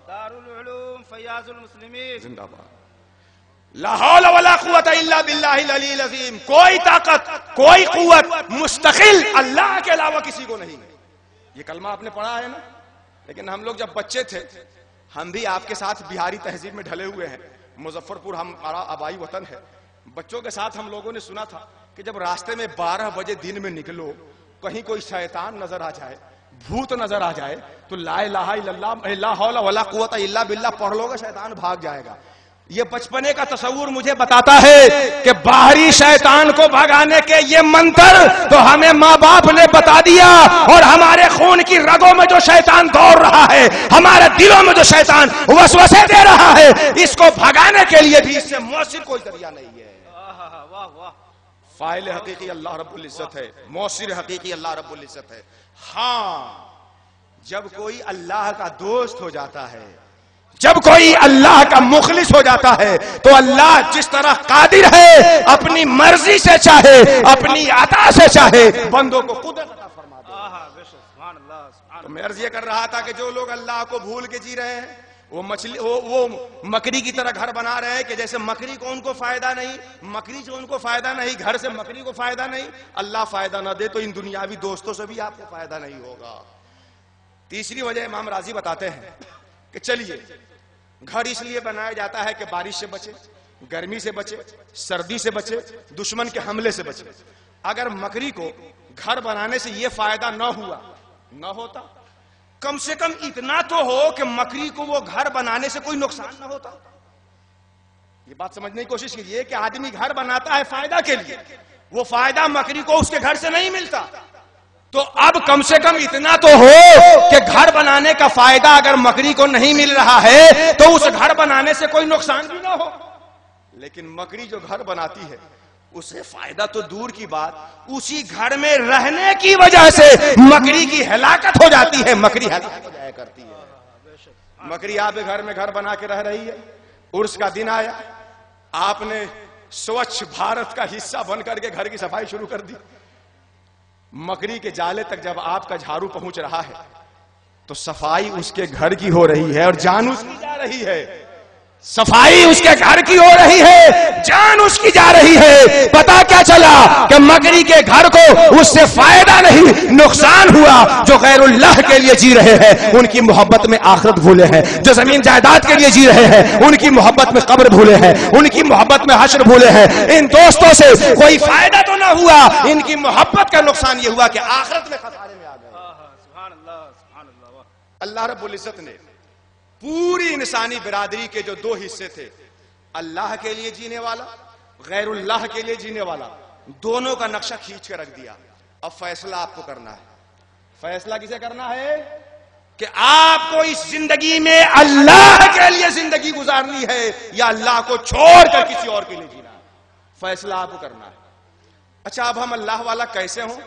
دارالعلوم فیاض المسلمین، زندہ باد۔ لا حول ولا قوت الا باللہ العلی العظیم۔ کوئی طاقت، کوئی قوت مستقل اللہ کے علاوہ کسی کو نہیں۔ یہ کلمہ آپ نے پڑھا ہے نا؟ لیکن ہم لوگ جب بچے تھے، ہم بھی آپ کے ساتھ بہاری تہذیب میں ڈھلے ہوئے ہیں، مظفر پور ہمارا آبائی وطن ہے، بچوں کے ساتھ ہم لوگوں نے سنا تھا کہ جب راستے میں 12 بجے دن میں نکلو، کہیں کوئی شیطان نظر آ جائے، بھوت نظر آ جائے تو لا الہ الا اللہ، لا حول ولا قوت الا باللہ پڑھ لو گا، شیطان بھاگ جائے گا۔ یہ بچپنے کا تصور مجھے بتاتا ہے کہ باہری شیطان کو بھگانے کے یہ منتر تو ہمیں ماں باپ نے بتا دیا، اور ہمارے خون کی رگوں میں جو شیطان دوڑ رہا ہے، ہمارے دلوں میں جو شیطان وسوسے دے رہا ہے، اس کو بھگانے کے لیے بھی اس سے مؤثر کوئی ذریعہ نہیں ہے۔ واہ واہ، فاعل حقیقی اللہ رب العزت ہے، مؤثر حقیقی اللہ رب العزت ہے۔ ہاں، جب کوئی اللہ کا دوست ہو جاتا ہے، جب کوئی اللہ کا مخلص ہو جاتا ہے تو اللہ جس طرح قادر ہے اپنی مرضی سے چاہے، اپنی عطا سے چاہے بندوں کو قدرت عطا فرما دے۔ سبحان اللہ، سبحان تو میں عرض یہ کر رہا تھا کہ جو لوگ اللہ کو بھول کے جی رہے ہیں، وہ مکڑی کی طرح گھر بنا رہے ہیں کہ جیسے مکڑی کو ان کو فائدہ نہیں، مکڑی سے ان کو فائدہ نہیں، گھر سے مکڑی کو فائدہ نہیں، اللہ فائدہ نہ دے تو ان دنیاوی دوستوں سے بھی آپ کو فائدہ نہیں ہوگا۔ تیسری وجہ امام راضی بتاتے ہیں کہ چلیے گھر اس لیے بنایا جاتا ہے کہ بارش سے بچے، گرمی سے بچے، سردی سے بچے، دشمن کے حملے سے بچے۔ اگر مکڑی کو گھر بنانے سے یہ فائدہ نہ ہوتا، کم سے کم اتنا تو ہو کہ مکڑی کو وہ گھر بنانے سے کوئی نقصان نہ ہوتا۔ یہ بات سمجھنے کی کوشش کیجیے کہ آدمی گھر بناتا ہے فائدہ کے لیے، وہ فائدہ مکڑی کو اس کے گھر سے نہیں ملتا، تو اب کم سے کم اتنا تو ہو کہ گھر بنانے کا فائدہ اگر مکڑی کو نہیں مل رہا ہے تو اس گھر بنانے سے کوئی نقصان بھی نہ ہو۔ لیکن مکڑی جو گھر بناتی ہے اسے فائدہ تو دور کی بات، اسی گھر میں رہنے کی وجہ سے مکڑی کی ہلاکت ہو جاتی ہے، مکڑی ہلاک ہو جایا کرتی ہے۔ مکڑی آپ کے گھر میں گھر بنا کے رہ رہی ہے، عرس کا دن آیا، آپ نے سوچھ بھارت کا حصہ بن کر کے گھر کی صفائی شروع کر دی، مکڑی کے جالے تک جب آپ کا جھاڑو پہنچ رہا ہے تو صفائی اس کے گھر کی ہو رہی ہے اور جان اس کی جا رہی ہے، صفائی اس کے گھر کی ہو رہی ہے، جان اس کی جا رہی ہے۔ پتا کیا چلا کہ مکڑی کے گھر کو اس سے فائدہ نہیں نقصان ہوا۔ جو غیر اللہ کے لیے جی رہے ہیں ان کی محبت میں آخرت بھولے ہیں، جو زمین جائیداد کے لیے جی رہے ہیں ان کی محبت میں قبر بھولے ہیں، ان کی محبت میں حشر بھولے ہیں۔ ان دوستوں سے کوئی فائدہ تو نہ ہوا، ان کی محبت کا نقصان یہ ہوا کہ آخرت میں خسارے میں آ گئے۔ سبحان اللہ سبحان اللہ۔ اللہ رب العزت نے پوری انسانی برادری کے جو دو حصے تھے، اللہ کے لیے جینے والا، غیر اللہ کے لیے جینے والا، دونوں کا نقشہ کھینچ کے رکھ دیا۔ اب فیصلہ آپ کو کرنا ہے۔ فیصلہ کسے کرنا ہے؟ کہ آپ کو اس زندگی میں اللہ کے لیے زندگی گزارنی ہے یا اللہ کو چھوڑ کر کسی اور کے لیے جینا ہے۔ فیصلہ آپ کو کرنا ہے۔ اچھا، اب ہم اللہ والا کیسے ہوں؟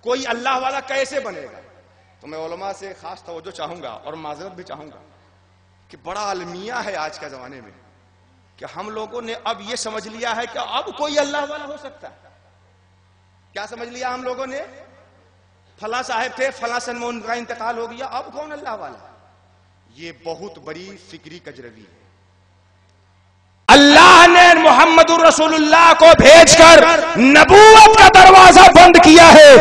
کوئی اللہ والا کیسے بنے گا؟ تو میں علماء سے خاص توجہ چاہوں گا اور معذرت بھی چاہوں گا کہ بڑا المیہ ہے آج کے زمانے میں کہ ہم لوگوں نے اب یہ سمجھ لیا ہے کہ اب کوئی اللہ والا ہو سکتا ہے۔ کیا سمجھ لیا ہم لوگوں نے؟ فلاں صاحب تھے، فلاں سن میں ان کا انتقال ہو گیا، اب کون اللہ والا؟ یہ بہت بڑی فکری کجروی ہے۔ اللہ نے محمد رسول اللہ کو بھیج کر نبوت کا دروازہ بند کیا ہے،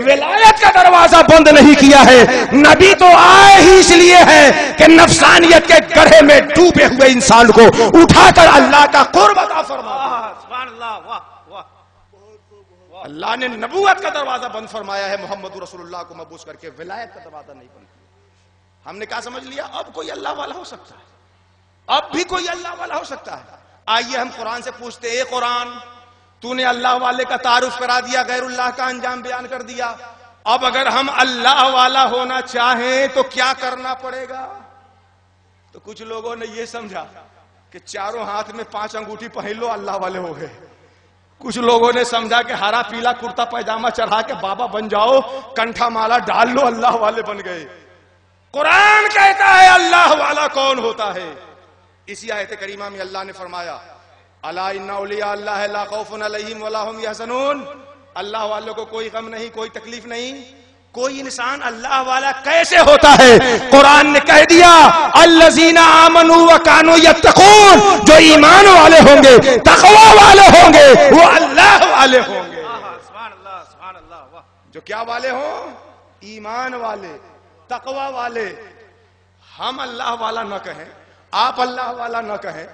ولایت کا دروازہ بند نہیں کیا ہے۔ نبی تو آئے ہی اس لیے ہے کہ نفسانیت کے گڑھے میں ڈوبے ہوئے انسان کو اٹھا کر اللہ کا قرب عطا فرمائے۔ سبحان اللہ، واہ واہ۔ اللہ نے نبوت کا دروازہ بند فرمایا ہے، محمد رسول اللہ کو مبعوث کر کے ولایت کا دروازہ نہیں بند کیا۔ ہم نے کیا سمجھ لیا؟ اب کوئی اللہ والا ہو سکتا ہے، اب بھی کوئی اللہ والا ہو سکتا ہے۔ آئیے ہم قرآن سے پوچھتے، اے قرآن، تو نے اللہ والے کا تعارف کرا دیا، غیر اللہ کا انجام بیان کر دیا، اب اگر ہم اللہ والا ہونا چاہیں تو کیا کرنا پڑے گا؟ تو کچھ لوگوں نے یہ سمجھا کہ چاروں ہاتھ میں 5 انگوٹھی پہن لو اللہ والے ہو گئے۔ کچھ لوگوں نے سمجھا کہ ہرا پیلا کرتا پیجامہ چڑھا کے بابا بن جاؤ، کنٹھا مالا ڈال لو، اللہ والے بن گئے۔ قرآن کہتا ہے اللہ والا کون ہوتا ہے؟ اسی آیت کریمہ میں اللہ نے فرمایا، الا ان اولیاء اللہ لا خوف علیہم ولا هم يحزنون، اللہ والوں کو کوئی غم نہیں، کوئی تکلیف نہیں۔ کوئی انسان اللہ والا کیسے ہوتا ہے؟ قرآن نے کہہ دیا الذین آمنوا وکانوا یتقون، جو ایمان والے ہوں گے، تقوی والے ہوں گے، وہ اللہ والے ہوں گے۔ سبحان اللہ سبحان اللہ، واہ۔ جو کیا والے ہوں؟ ایمان والے، تقوی والے۔ ہم اللہ والا نہ کہیں، آپ اللہ والا نہ کہیں،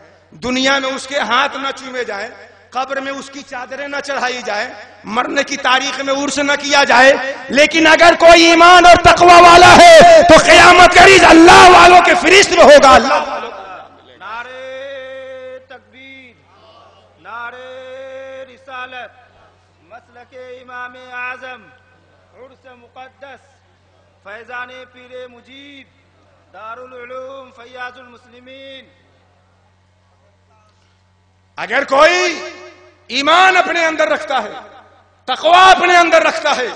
دنیا میں اس کے ہاتھ نہ چومے جائیں، قبر میں اس کی چادریں نہ چڑھائی جائیں، مرنے کی تاریخ میں عرس نہ کیا جائے، لیکن اگر کوئی ایمان اور تقوی والا ہے تو قیامت قریب اللہ والوں کے فہرست میں ہوگا۔ اللہ والوں نعرے تکبیر، نعرے رسالت، مسلک امام اعظم، عرس مقدس، فیضان پیر مجید، دارالعلوم فیاض المسلمین۔ اگر کوئی ایمان اپنے اندر رکھتا ہے، تقوی اپنے اندر رکھتا ہے،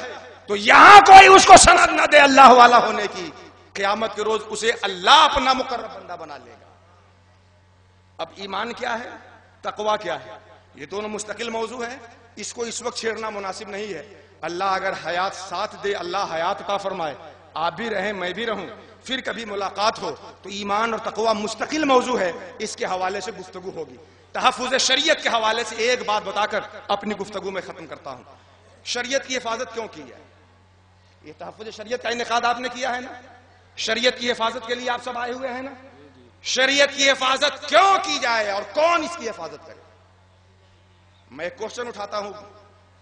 تو یہاں کوئی اس کو سند نہ دے اللہ والا ہونے کی، قیامت کے روز اسے اللہ اپنا مقرب بندہ بنا لے گا۔ اب ایمان کیا ہے، تقوی کیا ہے، یہ دونوں مستقل موضوع ہے، اس کو اس وقت چھیڑنا مناسب نہیں ہے۔ اللہ اگر حیات ساتھ دے، اللہ حیات عطا فرمائے، آپ بھی رہیں میں بھی رہوں، پھر کبھی ملاقات ہو تو ایمان اور تقوی مستقل موضوع ہے، اس کے حوالے سے گفتگو ہوگی۔ تحفظ شریعت کے حوالے سے ایک بات بتا کر اپنی گفتگو میں ختم کرتا ہوں۔ شریعت کی حفاظت کیوں کی ہے؟ یہ تحفظ شریعت کا انعقاد آپ نے کیا ہے نا، شریعت کی حفاظت کے لیے آپ سب آئے ہوئے ہیں نا۔ شریعت کی حفاظت کیوں کی جائے اور کون اس کی حفاظت کرے؟ میں ایک کوشچن اٹھاتا ہوں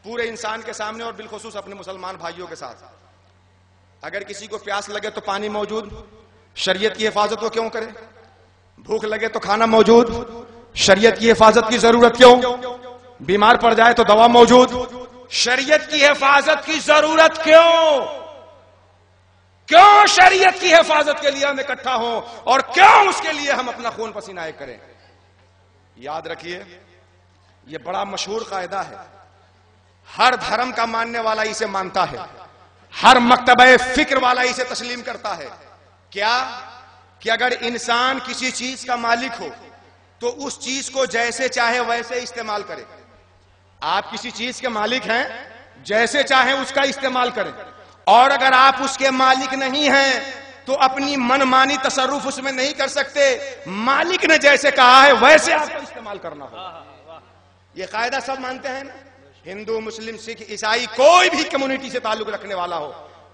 پورے انسان کے سامنے اور بالخصوص اپنے مسلمان بھائیوں کے ساتھ۔ اگر کسی کو پیاس لگے تو پانی موجود، شریعت کی حفاظت وہ کیوں کرے؟ بھوک لگے تو کھانا موجود، شریعت کی حفاظت کی ضرورت کیوں؟ بیمار پڑ جائے تو دوا موجود، شریعت کی حفاظت کی ضرورت کیوں؟ کیوں شریعت کی حفاظت کے لیے ہم اکٹھا ہوں اور کیوں اس کے لیے ہم اپنا خون پسینہ ایک کریں؟ یاد رکھیے یہ بڑا مشہور قاعدہ ہے، ہر دھرم کا ماننے والا اسے مانتا ہے، ہر مکتبہ فکر والا اسے تسلیم کرتا ہے. کیا کہ اگر انسان کسی چیز کا مالک ہو تو اس چیز کو جیسے چاہے ویسے استعمال کرے. آپ کسی چیز کے مالک ہیں، جیسے چاہیں اس کا استعمال کریں، اور اگر آپ اس کے مالک نہیں ہیں تو اپنی من مانی تصرف اس میں نہیں کر سکتے. مالک نے جیسے کہا ہے ویسے آپ کو استعمال کرنا ہوگا. یہ قاعدہ سب مانتے ہیں نا، ہندو، مسلم، سکھ، عیسائی، کوئی بھی کمیونٹی سے تعلق رکھنے والا ہو،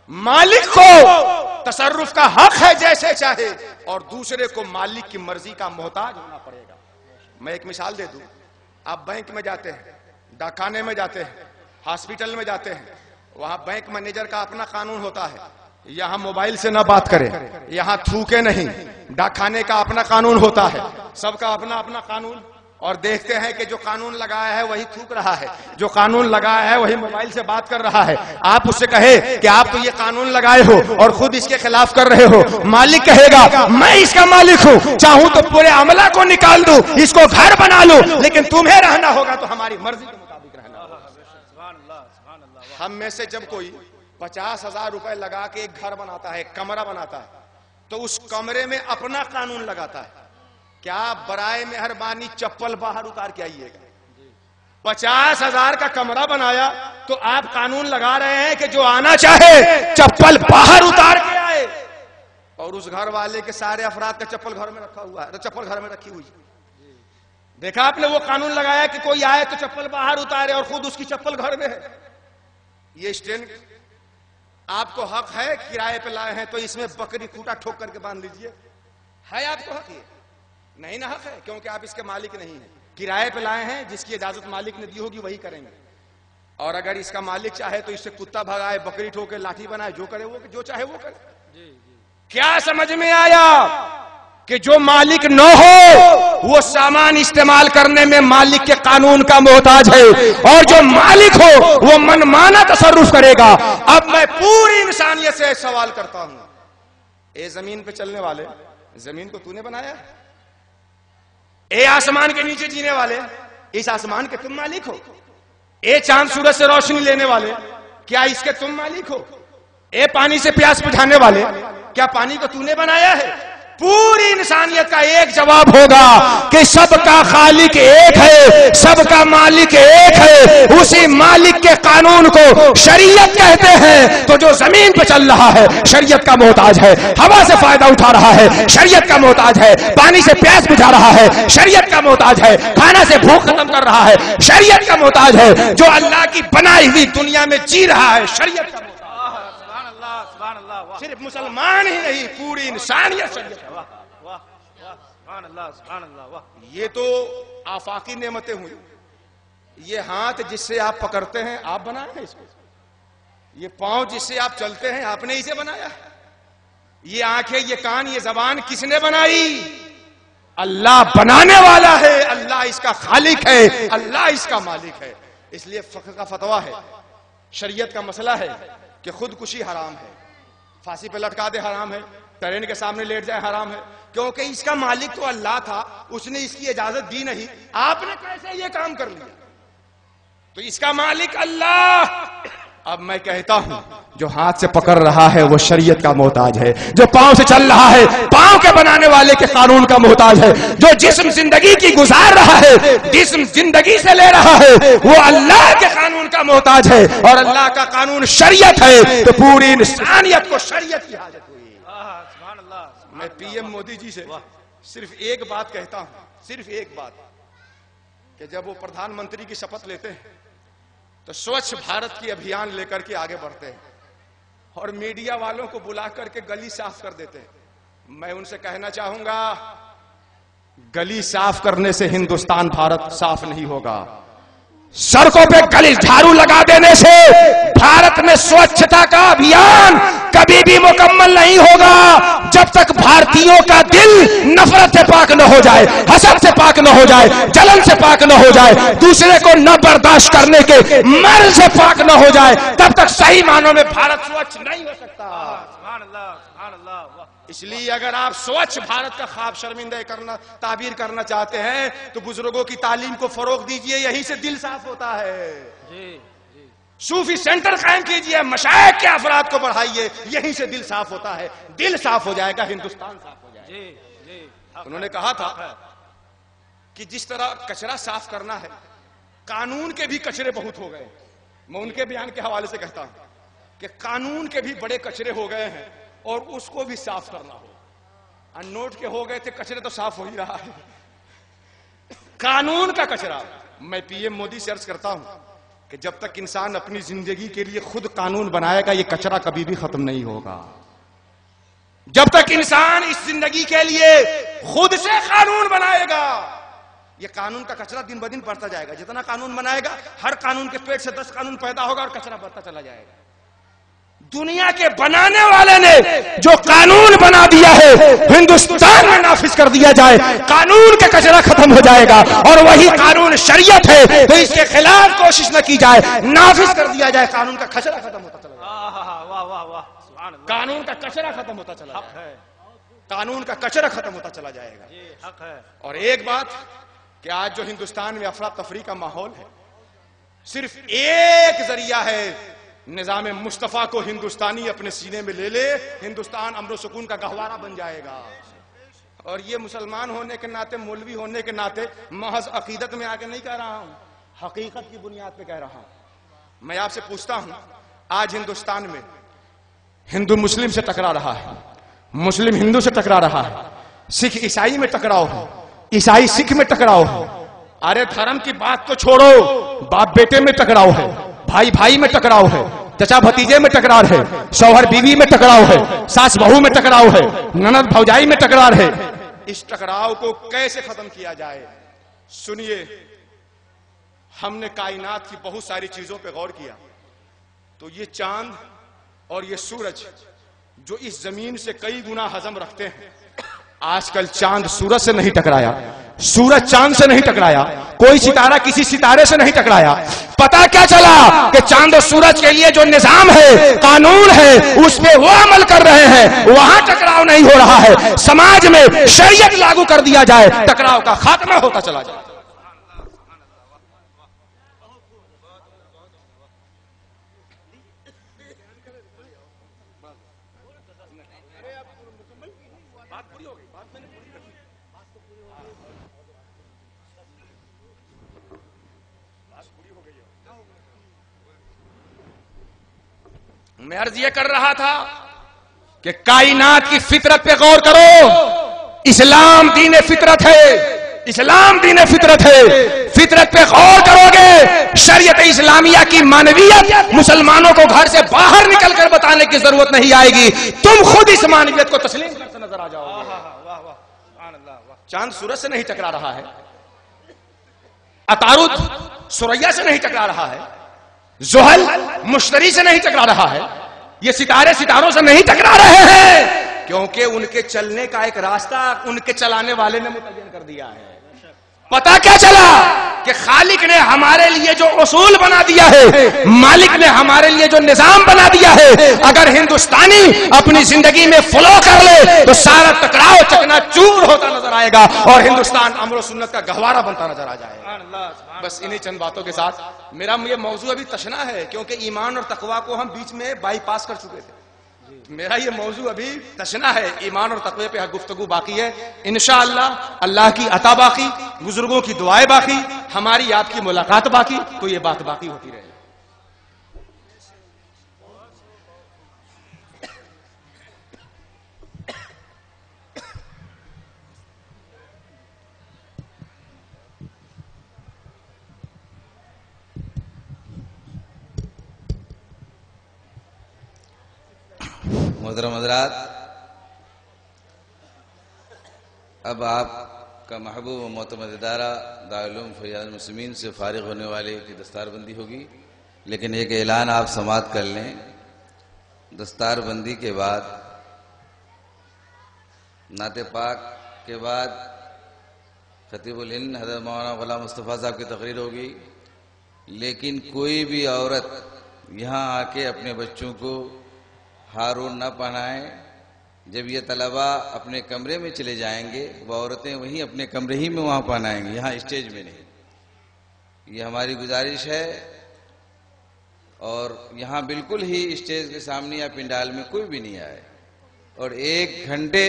مالک کو تصرف کا حق ہے جیسے چاہے، اور دوسرے کو مالک کی مرضی کا محتاج ہونا پڑے گا. میں ایک مثال دے دوں. آپ بینک میں جاتے ہیں، ڈاکخانے میں جاتے ہیں، ہاسپٹل میں جاتے ہیں، وہاں بینک مینیجر کا اپنا قانون ہوتا ہے، یہاں موبائل سے نہ بات کرے، یہاں تھوکے نہیں. ڈاکخانے کا اپنا قانون ہوتا ہے، سب کا اپنا اپنا قانون. اور دیکھتے ہیں کہ جو قانون لگایا ہے وہی تھوک رہا ہے، جو قانون لگایا ہے وہی موبائل سے بات کر رہا ہے. آپ اس سے کہے کہ آپ تو یہ قانون لگائے ہو اور خود اس کے خلاف کر رہے ہو. مالک کہے گا میں اس کا مالک ہوں، چاہوں تو پورے عملہ کو نکال دوں، اس کو گھر بنا لوں، لیکن تمہیں رہنا ہوگا تو ہماری مرضی کے مطابق رہنا ہوگا. ہم میں سے جب کوئی 50,000 روپے لگا کے ایک گھر بناتا ہے، کمرہ بناتا ہے، تو اس کمرے میں اپنا قانون لگاتا ہے. کیا برائے مہربانی چپل باہر اتار کے آئیے گا. 50,000 کا کمرہ بنایا تو آپ قانون لگا رہے ہیں کہ جو آنا چاہے چپل باہر اتار کے آئے، اور اس گھر والے کے سارے افراد کا چپل گھر میں رکھا ہوا ہے، چپل گھر میں رکھی ہوئی. دیکھا آپ نے وہ قانون لگایا کہ کوئی آئے تو چپل باہر اتارے اور خود اس کی چپل گھر میں ہے. یہ اسٹینڈ آپ کو حق ہے، کرائے پہ لائے ہیں تو اس میں بکری کھوٹا ٹھوک کر کے باندھ لیجئے. ہے آپ کو حق؟ یہ نہیں نہ حق ہے، کیونکہ آپ اس کے مالک نہیں ہیں. کرائے پہ لائے ہیں، جس کی اجازت مالک نے دی ہوگی وہی کریں گے. اور اگر اس کا مالک چاہے تو اس سے کتا بھگائے، بکری ٹھوکے، لاٹھی بنائے، جو کرے وہ، جو چاہے وہ کرے. کیا سمجھ میں آیا کہ جو مالک نہ ہو وہ سامان استعمال کرنے میں مالک کے قانون کا محتاج ہے، اور جو مالک ہو وہ منمانا تصرف کرے گا. اب میں پوری انسانیت سے سوال کرتا ہوں، اے زمین پہ چلنے والے، زمین کو تو نے بنایا؟ اے آسمان کے نیچے جینے والے، اس آسمان کے تم مالک ہو؟ اے چاند سورج سے روشنی لینے والے، کیا اس کے تم مالک ہو؟ اے پانی سے پیاس بجھانے والے، کیا پانی کو تو نے بنایا ہے؟ پوری انسانیت کا ایک جواب ہوگا کہ سب کا خالق ایک ہے، سب کا مالک ایک ہے. اسی مالک کے قانون کو شریعت کہتے ہیں. تو جو زمین پہ چل رہا ہے شریعت کا محتاج ہے، ہوا سے فائدہ اٹھا رہا ہے شریعت کا محتاج ہے، پانی سے پیاس بجھا رہا ہے شریعت کا محتاج ہے، کھانا سے بھوک ختم کر رہا ہے شریعت کا محتاج ہے، جو اللہ کی بنائی ہوئی دنیا میں جی رہا ہے شریعت کا محتاج. صرف مسلمان ہی نہیں، پوری انسانیت شریعت. یہ تو آفاقی نعمتیں ہوئی. یہ ہاتھ جس سے آپ پکڑتے ہیں آپ بنائے ہیں اس کو. یہ پاؤں جس سے آپ چلتے ہیں آپ نے اسے بنایا. یہ آنکھیں، یہ کان، یہ زبان کس نے بنائی؟ اللہ بنانے والا ہے، اللہ اس کا خالق ہے، اللہ اس کا مالک ہے. اس لیے فقہ کا فتویٰ ہے، شریعت کا مسئلہ ہے کہ خودکشی حرام ہے، پھانسی پہ لٹکا دے حرام ہے، ٹرین کے سامنے لیٹ جائے حرام ہے، کیونکہ اس کا مالک تو اللہ تھا، اس نے اس کی اجازت دی نہیں، آپ نے کیسے یہ کام کر لیا؟ تو اس کا مالک اللہ. اب میں کہتا ہوں جو ہاتھ سے پکڑ رہا ہے وہ شریعت کا محتاج ہے، جو پاؤں سے چل رہا ہے پاؤں کے بنانے والے کے قانون کا محتاج ہے، جو جسم زندگی کی گزار رہا ہے، جسم زندگی سے لے رہا ہے، وہ اللہ کے قانون کا محتاج ہے، اور اللہ کا قانون شریعت ہے. تو پوری انسانیت کو شریعت کی حاجت ہوئی. میں پی ایم مودی جی سے صرف ایک بات کہتا ہوں، صرف ایک بات، کہ جب وہ پردھان منتری کی شپث لیتے ہیں تو سوچھ بھارت کی ابھیان لے کر کے آگے بڑھتے ہیں اور میڈیا والوں کو بلا کر کے گلی صاف کر دیتے ہیں. میں ان سے کہنا چاہوں گا گلی صاف کرنے سے ہندوستان بھارت صاف نہیں ہوگا. سڑکوں پہ گلی جھاڑو لگا دینے سے بھارت میں سوچھتا کا ابھیان کبھی بھی مکمل نہیں ہوگا جب تک بھارتیوں کا دل نفرت سے پاک نہ ہو جائے، حسد سے پاک نہ ہو جائے، جلن سے پاک نہ ہو جائے، دوسرے کو نہ برداشت کرنے کے مرض سے پاک نہ ہو جائے، تب تک صحیح معنوں میں بھارت سوچھ نہیں ہو سکتا. اس لیے اگر آپ سوچھ بھارت کا خواب شرمندہ تعبیر کرنا چاہتے ہیں تو بزرگوں کی تعلیم کو فروغ دیجئے، یہیں سے دل صاف ہوتا ہے۔ صوفی سینٹر قائم کیجئے، مشائخ کے افراد کو بڑھائیے، یہیں سے دل صاف ہوتا ہے۔ دل صاف ہو جائے گا، ہندوستان صاف ہو جائے گا۔ انہوں نے کہا تھا کہ جس طرح کچرا صاف کرنا ہے، قانون کے بھی کچرے بہت ہو گئے۔ میں ان کے بیان کے حوالے سے کہتا ہوں کہ قانون کے بھی بڑے کچرے ہو گئے ہیں اور اس کو بھی صاف کرنا ہو۔ ان نوٹ کے ہو گئے تھے کچرے تو صاف ہو ہی رہا ہے۔ قانون کا کچرا، میں پی ایم مودی سے عرض کرتا ہوں کہ جب تک انسان اپنی زندگی کے لیے خود قانون بنائے گا یہ کچرا کبھی بھی ختم نہیں ہوگا۔ جب تک انسان اس زندگی کے لیے خود سے قانون بنائے گا یہ قانون کا کچرا دن بدن بڑھتا جائے گا۔ جتنا قانون بنائے گا ہر قانون کے پیٹ سے 10 قانون پیدا ہوگا اور کچرا بڑھتا چلا جائے گا۔ دنیا کے بنانے والے نے جو قانون بنا دیا ہے ہندوستان میں نافذ کر دیا جائے، قانون کا کچرا ختم ہو جائے گا، اور وہی قانون شریعت ہے تو اس کے خلاف کوشش نہ کی جائے، نافذ کر دیا جائے، قانون کا کچرا ختم ہوتا چلا جائے گا۔ قانون کا کچرا ختم ہوتا چلا جائے گا، قانون کا کچرا ختم ہوتا چلا جائے گا۔ اور ایک بات کہ آج جو ہندوستان میں افراتفری کا ماحول ہے، صرف ایک ذریعہ ہے، نظام مصطفیٰ کو ہندوستانی اپنے سینے میں لے لے، ہندوستان امن و سکون کا گہوارہ بن جائے گا۔ اور یہ مسلمان ہونے کے ناطے، مولوی ہونے کے ناطے محض عقیدت میں آگے نہیں کہہ رہا ہوں، حقیقت کی بنیاد پہ کہہ رہا ہوں۔ میں آپ سے پوچھتا ہوں، آج ہندوستان میں ہندو مسلم سے ٹکرا رہا ہے، مسلم ہندو سے ٹکرا رہا ہے، سکھ عیسائی میں ٹکراؤ ہے، عیسائی سکھ میں ٹکراؤ ہے۔ ارے دھرم کی بات تو چھوڑو، باپ بیٹے میں ٹکراؤ ہے، بھائی بھائی میں ٹکراؤ ہے، چچا بھتیجے میں ٹکرار ہے، شوہر بیوی میں ٹکراؤ ہے، ساس بہو میں ٹکراؤ ہے، نند بھوجائی میں ٹکرار ہے۔ اس ٹکراؤ کو کیسے ختم کیا جائے؟ سنیے، ہم نے کائنات کی بہت ساری چیزوں پہ غور کیا تو یہ چاند اور یہ سورج جو اس زمین سے کئی گنا حجم رکھتے ہیں، آج کل چاند سورج سے نہیں ٹکرایا، سورج چاند سے نہیں ٹکرایا، کوئی ستارہ کسی ستارے سے نہیں ٹکرایا۔ پتا کیا چلا کہ چاند اور سورج کے لیے جو نظام ہے، قانون ہے، اس پہ وہ عمل کر رہے ہیں، وہاں ٹکراؤ نہیں ہو رہا ہے۔ سماج میں شریعت لاگو کر دیا جائے، ٹکراؤ کا خاتمہ ہوتا چلا جائے۔ میں عرض یہ کر رہا تھا کہ کائنات کی فطرت پہ غور کرو۔ اسلام دین فطرت ہے، اسلام دین فطرت ہے، فطرت پہ غور کرو گے، شریعت اسلامیہ کی معنویت مسلمانوں کو گھر سے باہر نکل کر بتانے کی ضرورت نہیں آئے گی، تم خود اس معنویت کو تسلیم کرتے نظر آ جاؤ گے۔ چاند سورج سے نہیں ٹکرا رہا ہے، عطارد سریا سے نہیں ٹکرا رہا ہے، زحل مشتری سے نہیں ٹکرا رہا ہے، یہ ستارے ستاروں سے نہیں ٹکرا رہے ہیں، کیونکہ ان کے چلنے کا ایک راستہ ان کے چلانے والے نے متعین کر دیا ہے۔ پتا کیا چلا کہ خالق نے ہمارے لیے جو اصول بنا دیا ہے، مالک نے ہمارے لیے جو نظام بنا دیا ہے، اگر ہندوستانی اپنی زندگی میں فلو کر لے تو سارا ٹکراؤ چکنا چور ہوتا نظر آئے گا اور ہندوستان امر و سنت کا گہوارہ بنتا نظر آ جائے گا۔ بس انہی چند باتوں کے ساتھ میرا یہ موضوع ابھی تشنا ہے، کیونکہ ایمان اور تقوی کو ہم بیچ میں بائی پاس کر چکے تھے۔ میرا یہ موضوع ابھی تشنا ہے، ایمان اور تقوی پہ گفتگو باقی ہے، انشاءاللہ اللہ کی عطا باقی، بزرگوں کی دعائیں باقی، ہماری آپ کی ملاقات باقی، تو یہ بات باقی ہوتی رہے۔ محترم حضرات، اب آپ کا محبوب و معتمد ادارہ دارالعلوم فیاض المسلمین سے فارغ ہونے والے کی دستار بندی ہوگی، لیکن ایک اعلان آپ سماعت کر لیں۔ دستار بندی کے بعد نعت پاک کے بعد خطیب الہند حضرت مولانا غلام مصطفیٰ صاحب کی تقریر ہوگی، لیکن کوئی بھی عورت یہاں آ کے اپنے بچوں کو ہارون نہ پہنائیں، جب یہ طلبہ اپنے کمرے میں چلے جائیں گے وہ عورتیں وہیں اپنے کمرے ہی میں وہاں پہنائیں گی، یہاں اسٹیج میں نہیں. یہ ہماری گزارش ہے. اور یہاں بالکل ہی اسٹیج کے سامنے یا پنڈال میں کوئی بھی نہیں آئے. اور 1 گھنٹے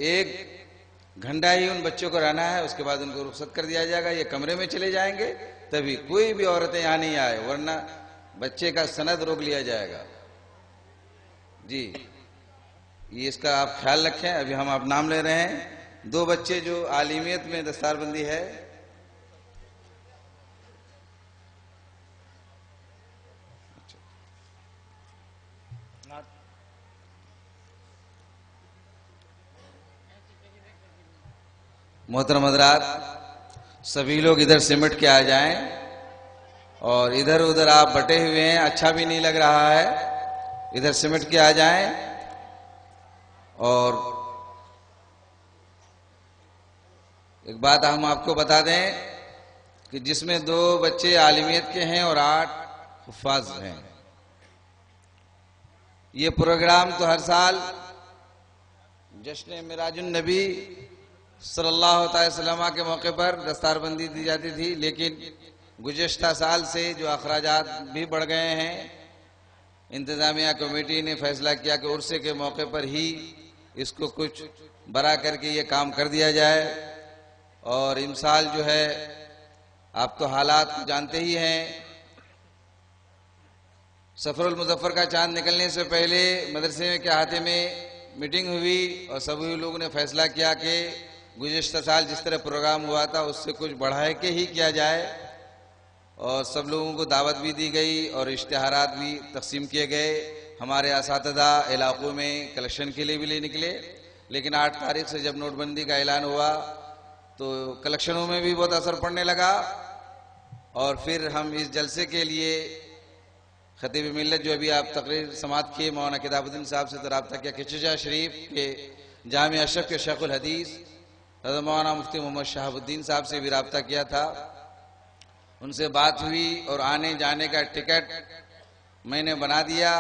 ایک گھنٹہ ہی ان بچوں کو رہنا ہے، اس کے بعد ان کو رخصت کر دیا جائے گا. یہ کمرے میں چلے جائیں گے تبھی کوئی بھی عورتیں یہاں نہیں آئے، ورنہ بچے کا سند روک لیا جائے گا. جی یہ اس کا آپ خیال رکھیں. ابھی ہم آپ نام لے رہے ہیں. 2 بچے جو عالمیت میں دستار بندی ہے، محترم حضرات سبھی لوگ ادھر سمٹ کے آ جائیں. اور ادھر ادھر آپ بٹے ہوئے ہیں، اچھا بھی نہیں لگ رہا ہے. ادھر سمٹ کے آ جائیں. اور ایک بات ہم آپ کو بتا دیں کہ جس میں 2 بچے عالمیت کے ہیں اور 8 حفاظ ہیں. یہ پروگرام تو ہر سال جشن معراج النبی صلی اللہ علیہ وسلم کے موقع پر دستار بندی دی جاتی تھی، لیکن گزشتہ سال سے جو اخراجات بھی بڑھ گئے ہیں، انتظامیہ کمیٹی نے فیصلہ کیا کہ عرصے کے موقع پر ہی اس کو کچھ برا کر کے یہ کام کر دیا جائے. اور امسال جو ہے آپ تو حالات جانتے ہی ہیں. سفر المظفر کا چاند نکلنے سے پہلے مدرسے کے احاطے میں میٹنگ ہوئی اور سبھی لوگوں نے فیصلہ کیا کہ گزشتہ سال جس طرح پروگرام ہوا تھا اس سے کچھ بڑھا کے ہی کیا جائے. اور سب لوگوں کو دعوت بھی دی گئی اور اشتہارات بھی تقسیم کیے گئے. ہمارے اساتذہ علاقوں میں کلیکشن کے لیے بھی لے نکلے. لیکن 8 تاریخ سے جب نوٹ بندی کا اعلان ہوا تو کلیکشنوں میں بھی بہت اثر پڑنے لگا. اور پھر ہم اس جلسے کے لیے خطیب ملت جو ابھی آپ تقریر سماعت کیے مولانا کتاب الدین صاحب سے تو رابطہ کیا کہ چچا شریف کے جامع اشرف کے شیخ الحدیث حضرت مولانا مفتی محمد شہاب الدین صاحب سے بھی رابطہ کیا تھا. ان سے بات ہوئی اور آنے جانے کا ٹکٹ میں نے بنا دیا.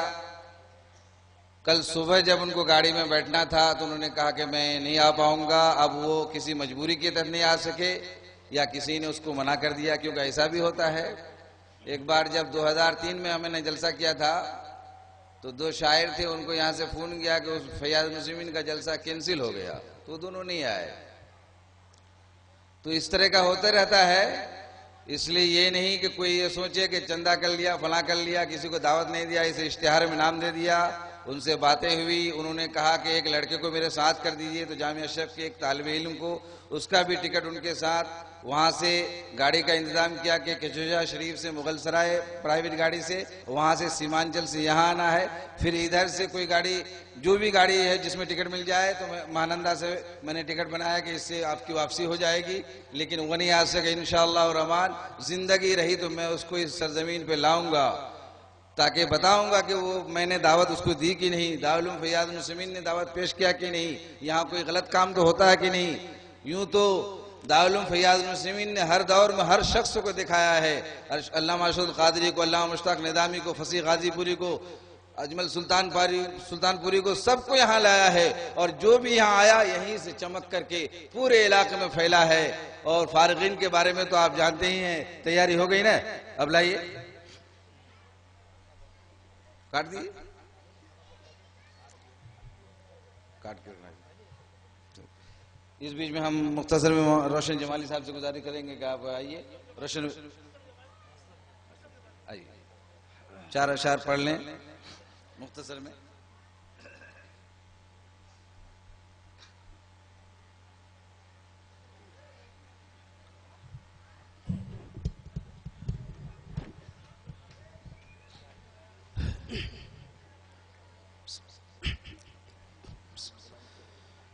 کل صبح جب ان کو گاڑی میں بیٹھنا تھا تو انہوں نے کہا کہ میں نہیں آ پاؤں گا. اب وہ کسی مجبوری کے تحت نہیں آ سکے یا کسی نے اس کو منع کر دیا، کیونکہ ایسا بھی ہوتا ہے. ایک بار جب 2003 میں ہمیں نے جلسہ کیا تھا تو 2 شاعر تھے، ان کو یہاں سے فون گیا کہ اس فیاض المسلمین کا جلسہ کینسل ہو گیا تو دونوں نہیں آئے. تو اس طرح کا ہوتا رہتا ہے. اس لیے یہ نہیں کہ کوئی یہ سوچے کہ چندہ کر لیا فلاں کر لیا، کسی کو دعوت نہیں دیا، اسے اشتہار میں نام دے دیا. ان سے باتیں ہوئی، انہوں نے کہا کہ ایک لڑکے کو میرے ساتھ کر دیجئے. تو جامعہ اشرف کے ایک طالب علم کو اس کا بھی ٹکٹ ان کے ساتھ وہاں سے گاڑی کا انتظام کیا کہ کچوجا شریف سے مغل سرائے پرائیویٹ گاڑی سے، وہاں سے سیمانچل سے یہاں آنا ہے. پھر ادھر سے کوئی گاڑی جو بھی گاڑی ہے جس میں ٹکٹ مل جائے تو مہانندہ سے میں نے ٹکٹ بنایا کہ اس سے آپ کی واپسی ہو جائے گی. لیکن وہ نہیں آ سکے. انشاءاللہ الرحمن زندگی رہی تو میں اس کو اس سرزمین پہ لاؤں گا تاکہ بتاؤں گا کہ وہ میں نے دعوت اس کو دی کہ نہیں، دارالعلوم فیاض المسلمین نے دعوت پیش کیا کہ نہیں، یہاں کوئی غلط کام تو ہوتا ہے کہ نہیں. یوں تو دارالعلوم فیاض المسلمین نے ہر دور میں ہر شخص کو دکھایا ہے. علامہ ارشد القادری کو، علامہ مشتاق نظامی کو، فصیح غازی پوری کو، اجمل سلطان پوری کو، سب کو یہاں لایا ہے. اور جو بھی یہاں آیا یہیں سے چمک کر کے پورے علاقے میں پھیلا ہے. اور فارغین کے بارے میں تو آپ جانتے ہی ہیں. تیاری ہو گئی نا؟ اب لائیے کاٹ دیئے کاٹ کے. اس بیچ میں ہم مختصر میں روشن جمالی صاحب سے گزارش کریں گے کہ آپ آئیے. روشن آئیے 4 اشعار پڑھ لیں مختصر میں.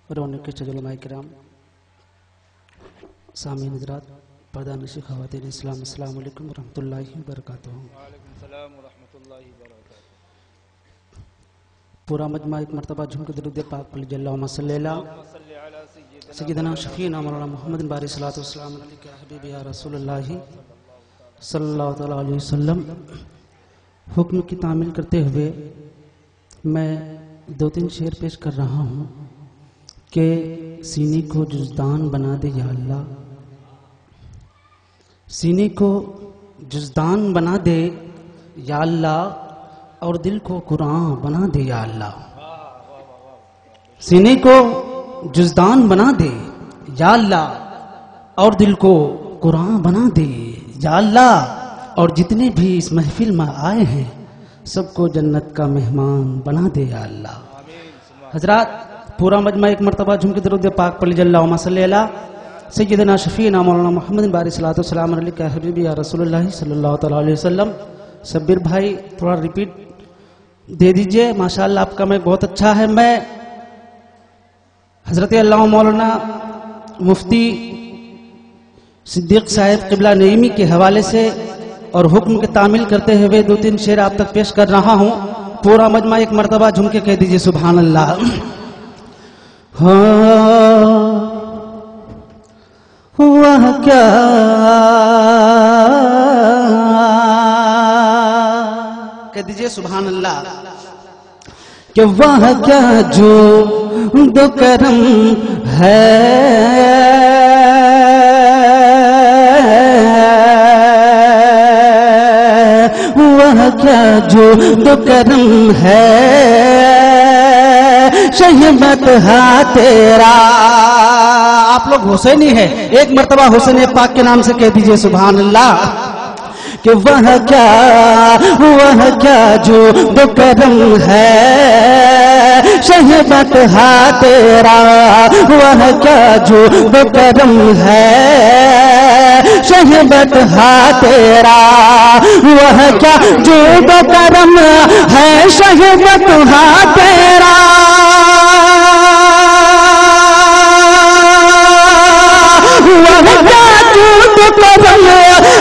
رونق کے علماء کرام، سامعین حضرات، پردہ نشین خواتین اسلام، السلام علیکم ورحمۃ اللہ وبرکاتہ. وعلیکم السلام ورحمۃ اللہ وبرکاتہ. پورا مجمع ایک مرتبہ جھوم کے درود پاک پڑھ لیجیے. اللہم صلی اللہ سیدنا شفیعنا مولانا محمد باری صلاۃ والسلام علیک یا حبیبی یا رسول اللہ صلی اللہ تعالیٰ علیہ وسلم. حکم کی تعمیل کرتے ہوئے میں دو تین شعر پیش کر رہا ہوں کہ سینے کو جزدان بنا دے یا اللہ، سینے کو جزدان بنا دے یا اللہ، اور دل کو قرآن بنا دے یا اللہ. سینے کو جزدان بنا دے یا اللہ، اور دل کو قرآن بنا دے یا اللہ، اور جتنے بھی اس محفل میں آئے ہیں سب کو جنت کا مہمان بنا دے یا اللہ. حضرات پورا مجمع ایک مرتبہ جھوم کے درود پاک پڑھ لیجیے. اللہم صلی علی سیدنا شفیعنا مولانا محمد باری صلاۃ والسلام علیک یا حبیبی یا رسول اللہ صلی اللہ تعالی علیہ وسلم. شبیر بھائی تھوڑا ریپیٹ دے دیجئے. ماشاءاللہ آپ کا میں بہت اچھا ہے. میں حضرت علامہ مولانا مفتی صدیق صاحب قبلہ نعیمی کے حوالے سے اور حکم کے تعمیل کرتے ہوئے دو تین شعر آپ تک پیش کر رہا ہوں. پورا مجمع ایک مرتبہ جھوم کے کہہ دیجئے سبحان اللہ. وہ کیا کہہ دیجئے سبحان اللہ کہ وہ کیا جو دو کرم ہے، وہ کیا جو دو کرم ہے، شہمت ہا تیرا. آپ لوگ حسینی ہے، ایک مرتبہ حسین پاک کے نام سے کہہ دیجئے سبحان اللہ کہ وہ کیا جو دو کرم ہے، شہمت ہا تیرا. وہ کیا جو دو کرم ہے، شہمت ہا تیرا. وہ کیا جو دو کرم ہے، شہمت ہا تیرا. وہ کیا جو دو کرم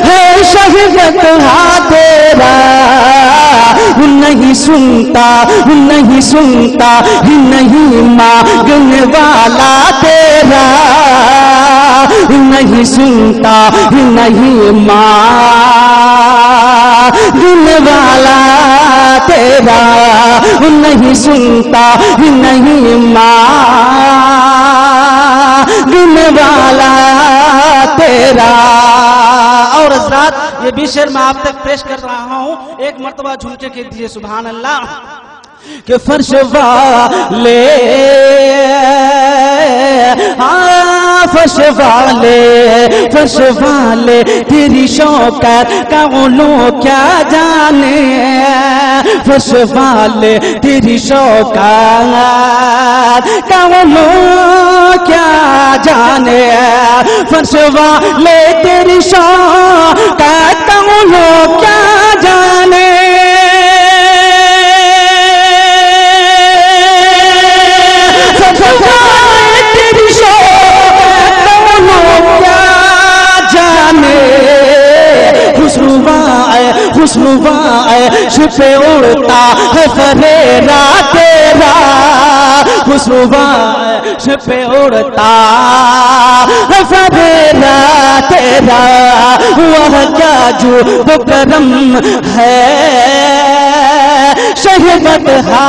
ہے، شہمت ہا تیرا. نہیں سنتا نہیں سنتا نہیں مانگنے والا تیرا. نہیں سنتا نہیں مانگنے والا تیرا. نہیں سنتا نہیں مانگنے والا تیرا. اور حضرات یہ بھی شعر میں آپ تک پیش کر رہا ہوں. ایک مرتبہ جھوم کے کہہ دیجئے سبحان اللہ کہ فرش والے فرش والے فرش والے تیری شوکت کا علو کیا جانے. فرش والے تیری شوکت کا علو کیا جانے. فرش والے تیری شوکت کا علو کیا جانے. خوشنوائے چھپے اڑتا ہے فریرا تیرا. خوشنوائے چھپے اڑتا ہے فریرا تیرا. وہ کیا جو دو کرم ہے، شہمت ہا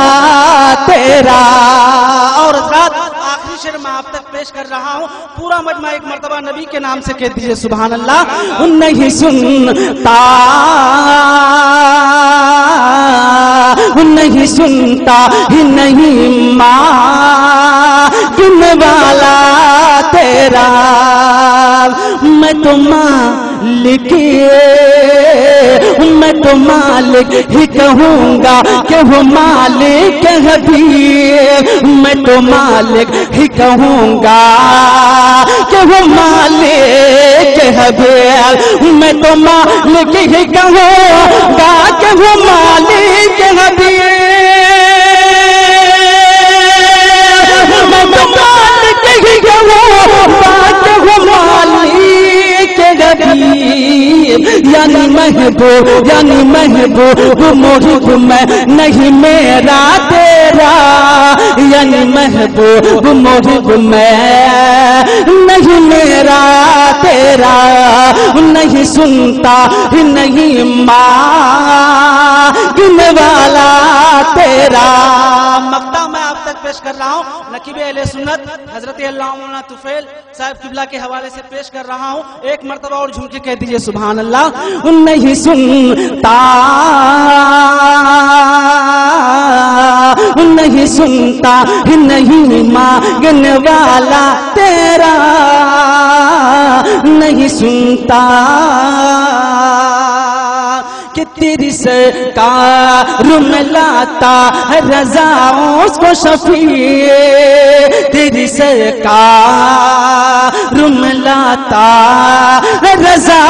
تیرا. اور حضرات آخری شعر میں آپ تک پیش کر رہا ہوں. پورا مجمع ایک مرتبہ نبی کے نام سے کہہ دیجئے سبحان اللہ. نہیں سنتا نہیں سنتا ہی نہیں مانگنے والا تیرا. میں تو مالک میں تو مالک ہی کہوں گا کہ وہ مالک ہے بھی. میں تو مالک ہی کہوں گا کہ وہ مالک ہے بھی. میں تو مالک ہی کہوں گا کہ وہ مالک ہے بھی. میں تو مالک ہی کہوں گا کہ وہ مالک ہے بھی. یعنی محبوب محب میں نہیں میرا تیرا. یعنی محبوب محب میں نہیں میرا تیرا. نہیں سنتا نہیں مانگنے مانگنے والا تیرا مقطع میں آپ تک پیش کر رہا ہوں نقیب اہل سنت حضرت علامہ مولانا طفیل صاحب قبلہ کے حوالے سے پیش کر رہا ہوں. ایک مرتبہ اور جھوم کے کہہ دیجئے سبحان اللہ. نہیں سنتا نہیں سنتا نہیں مانگنے والا تیرا نہیں سنتا کہ تیری سرکار میں لاتا ہے رضا اس کو شفیع تیری سرکار میں لاتا ہے رضا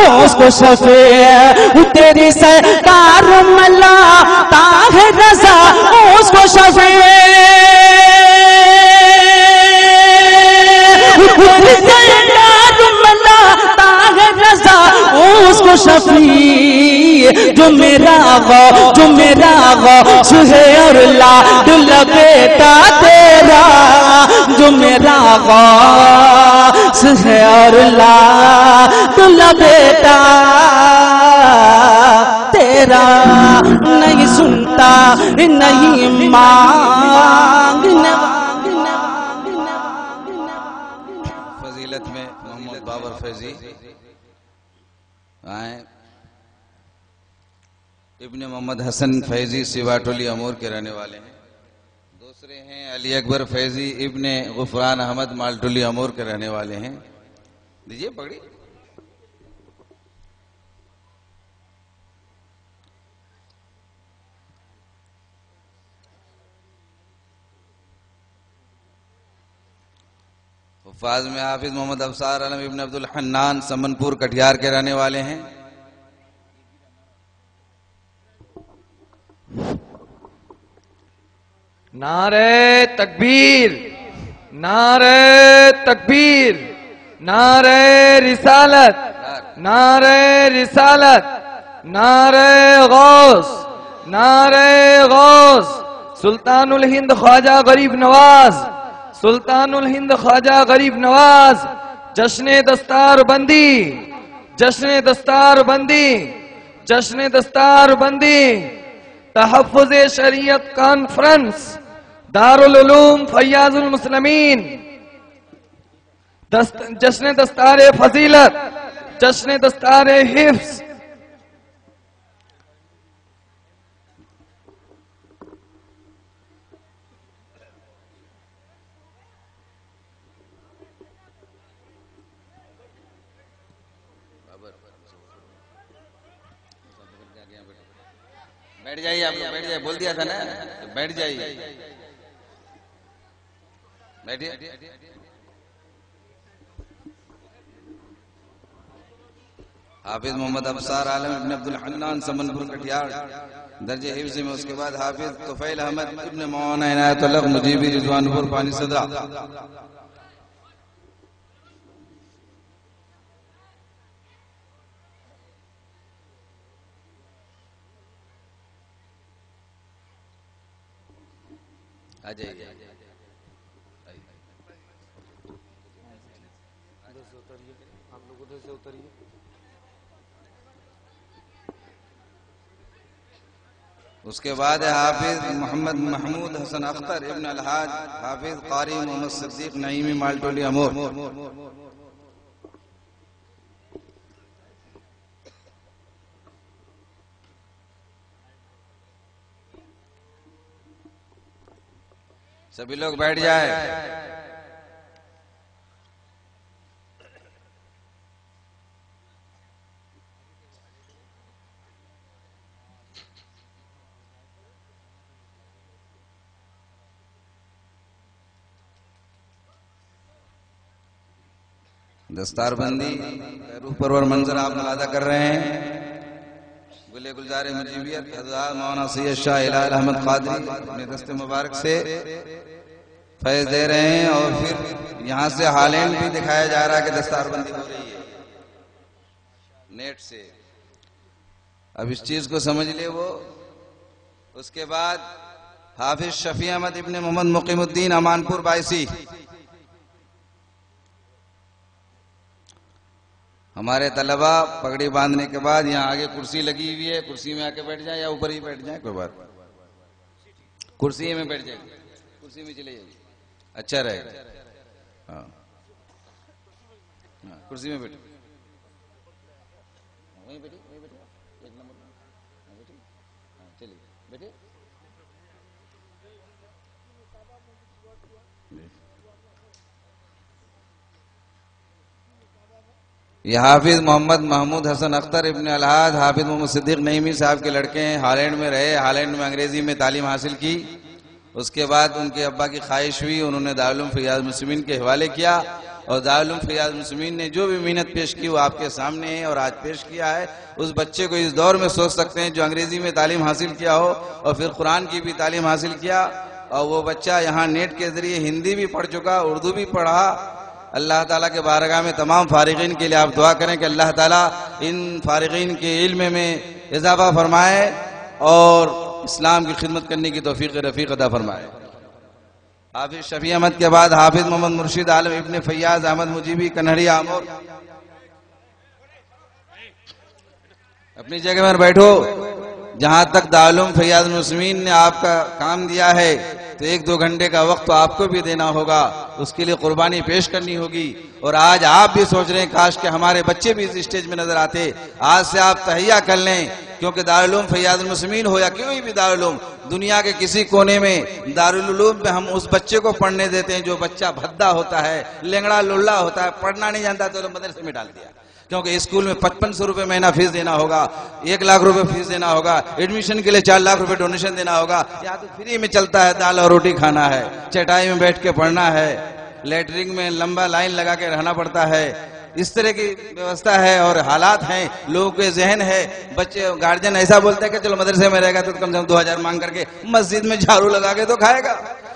اس کو شفیع تیری سرکار میں لاتا ہے رضا اس کو شفیع تیری سرکار میں لاتا ہے رضا اس کو شفیع جو میرا غوث ہے اور لاڈلا بیٹا تیرا جو میرا غوث ہے اور لاڈلا بیٹا تیرا نہیں سنتا نہیں مانگنے فضیلت میں محمد بابر فیضی آئیں. ابن محمد حسن فیضی سیواٹولی امور کے رہنے والے ہیں. دوسرے ہیں علی اکبر فیضی ابن غفران احمد مالٹولی امور کے رہنے والے ہیں. دیجئے پکڑی. حفاظ میں حافظ محمد افسار علم ابن عبد الحنان سمنپور کٹیہار کے رہنے والے ہیں. نعرہ تکبیر نعرہ تکبیر نعرہ رسالت نعرہ رسالت نعرہ غوث نعرہ غوث سلطان الہند خواجہ غریب نواز سلطان الہند خواجہ غریب نواز جشن دستار بندی جشن دستار بندی جشن دستار بندی تحفظ شریعت کانفرنس دارالعلوم فیاض المسلمین جشن دستار فضیلت جشن دستار حفظ بیٹھ جائیے آپ لوگ بیٹھ جائیے بول دیا تھا نا بیٹھ جائیے بیٹھیے. حافظ محمد افسار عالم ابن عبد الحنان سمنپور کٹیہار درجہ حفظ میں. اس کے بعد حافظ طفیل احمد ابن مولانا عنایت اللہ مجیبی رضوان پور پانی صدرہ. آ جائیے. اس کے بعد حافظ محمد محمود حسن اختر ابن الحاج حافظ قاری محمد صدیق نعیمی مالٹولی امور. سبھی لوگ بیٹھ جائے. دستار بندی روح پرور منظر آپ ملاحظہ کر رہے ہیں. گلے گلزار مجیبیت حضرات مولانا سید شاہ الہی احمد قادری اپنے دست مبارک سے فیض دے رہے ہیں. اور پھر یہاں سے ہالینڈ بھی دکھایا جا رہا ہے کہ دستار بندی ہو رہی ہے نیٹ سے. اب اس چیز کو سمجھ لے وہ. اس کے بعد حافظ شفیع احمد ابن محمد مقیم الدین امانپور بائیسی. ہمارے طلبہ پگڑی باندھنے کے بعد یہاں آگے کرسی لگی ہوئی ہے، کرسی میں آ کے بیٹھ جائیں یا اوپر ہی بیٹھ جائیں، کوئی بات نہیں، کرسی میں بیٹھ جائیں، کرسی میں چلے جائیے، اچھا رہے گا. ہاں کرسی میں بیٹھے، وہیں بیٹھے، وہیں بیٹھے، ایک نمبر میں بیٹھے، ہاں چلیے بیٹھے. یہ حافظ محمد محمود حسن اختر ابن الحاج حافظ محمد صدیق نعیمی صاحب کے لڑکے ہیں. ہالینڈ میں رہے، ہالینڈ میں انگریزی میں تعلیم حاصل کی. اس کے بعد ان کے ابا کی خواہش ہوئی، انہوں نے دارالعلوم فیاض المسلمین کے حوالے کیا، اور دارالعلوم فیاض المسلمین نے جو بھی محنت پیش کی وہ آپ کے سامنے ہے اور آج پیش کیا ہے. اس بچے کو اس دور میں سوچ سکتے ہیں جو انگریزی میں تعلیم حاصل کیا ہو اور پھر قرآن کی بھی تعلیم حاصل کیا، اور وہ بچہ یہاں نیٹ کے ذریعے ہندی بھی پڑھ چکا، اردو بھی پڑھا. اللہ تعالیٰ کے بارگاہ میں تمام فارغین کے لیے آپ دعا کریں کہ اللہ تعالیٰ ان فارغین کے علم میں اضافہ فرمائے اور اسلام کی خدمت کرنے کی توفیق رفیق عطا فرمائے. حافظ شفیع احمد کے بعد حافظ محمد مرشد عالم ابن فیاض احمد مجیبی کنہڑیا امور. اپنی جگہ پر بیٹھو. جہاں تک دارالعلوم فیاض المسلمین نے آپ کا کام دیا ہے تو 1-2 گھنٹے کا وقت تو آپ کو بھی دینا ہوگا، اس کے لیے قربانی پیش کرنی ہوگی. اور آج آپ بھی سوچ رہے ہیں کاش کہ ہمارے بچے بھی اس اسٹیج میں نظر آتے. آج سے آپ تہیہ کر لیں، کیونکہ دارالعلوم فیاض المسلمین ہو یا کوئی بھی دارالعلوم، دنیا کے کسی کونے میں دارالعلوم میں ہم اس بچے کو پڑھنے دیتے ہیں جو بچہ بھدا ہوتا ہے، لنگڑا للا ہوتا ہے، پڑھنا نہیں جانتا تو مدرسے میں ڈال دیا، کیونکہ اسکول میں 5500 روپے مہینہ فیس دینا ہوگا، 1 لاکھ روپے فیس دینا ہوگا، ایڈمیشن کے لیے 4 لاکھ روپے ڈونیشن دینا ہوگا. یا تو فری میں چلتا ہے، دال اور روٹی کھانا ہے، چٹائی میں بیٹھ کے پڑھنا ہے، لیٹرنگ میں لمبا لائن لگا کے رہنا پڑتا ہے. اس طرح کی ویوستھا ہے اور حالات ہیں، لوگوں کے ذہن ہے. بچے گارجین ایسا بولتے ہیں کہ چلو مدرسے میں رہے گا تو کم سے کم 2000 مانگ کر کے مسجد میں جھاڑو لگا کے تو کھائے گا.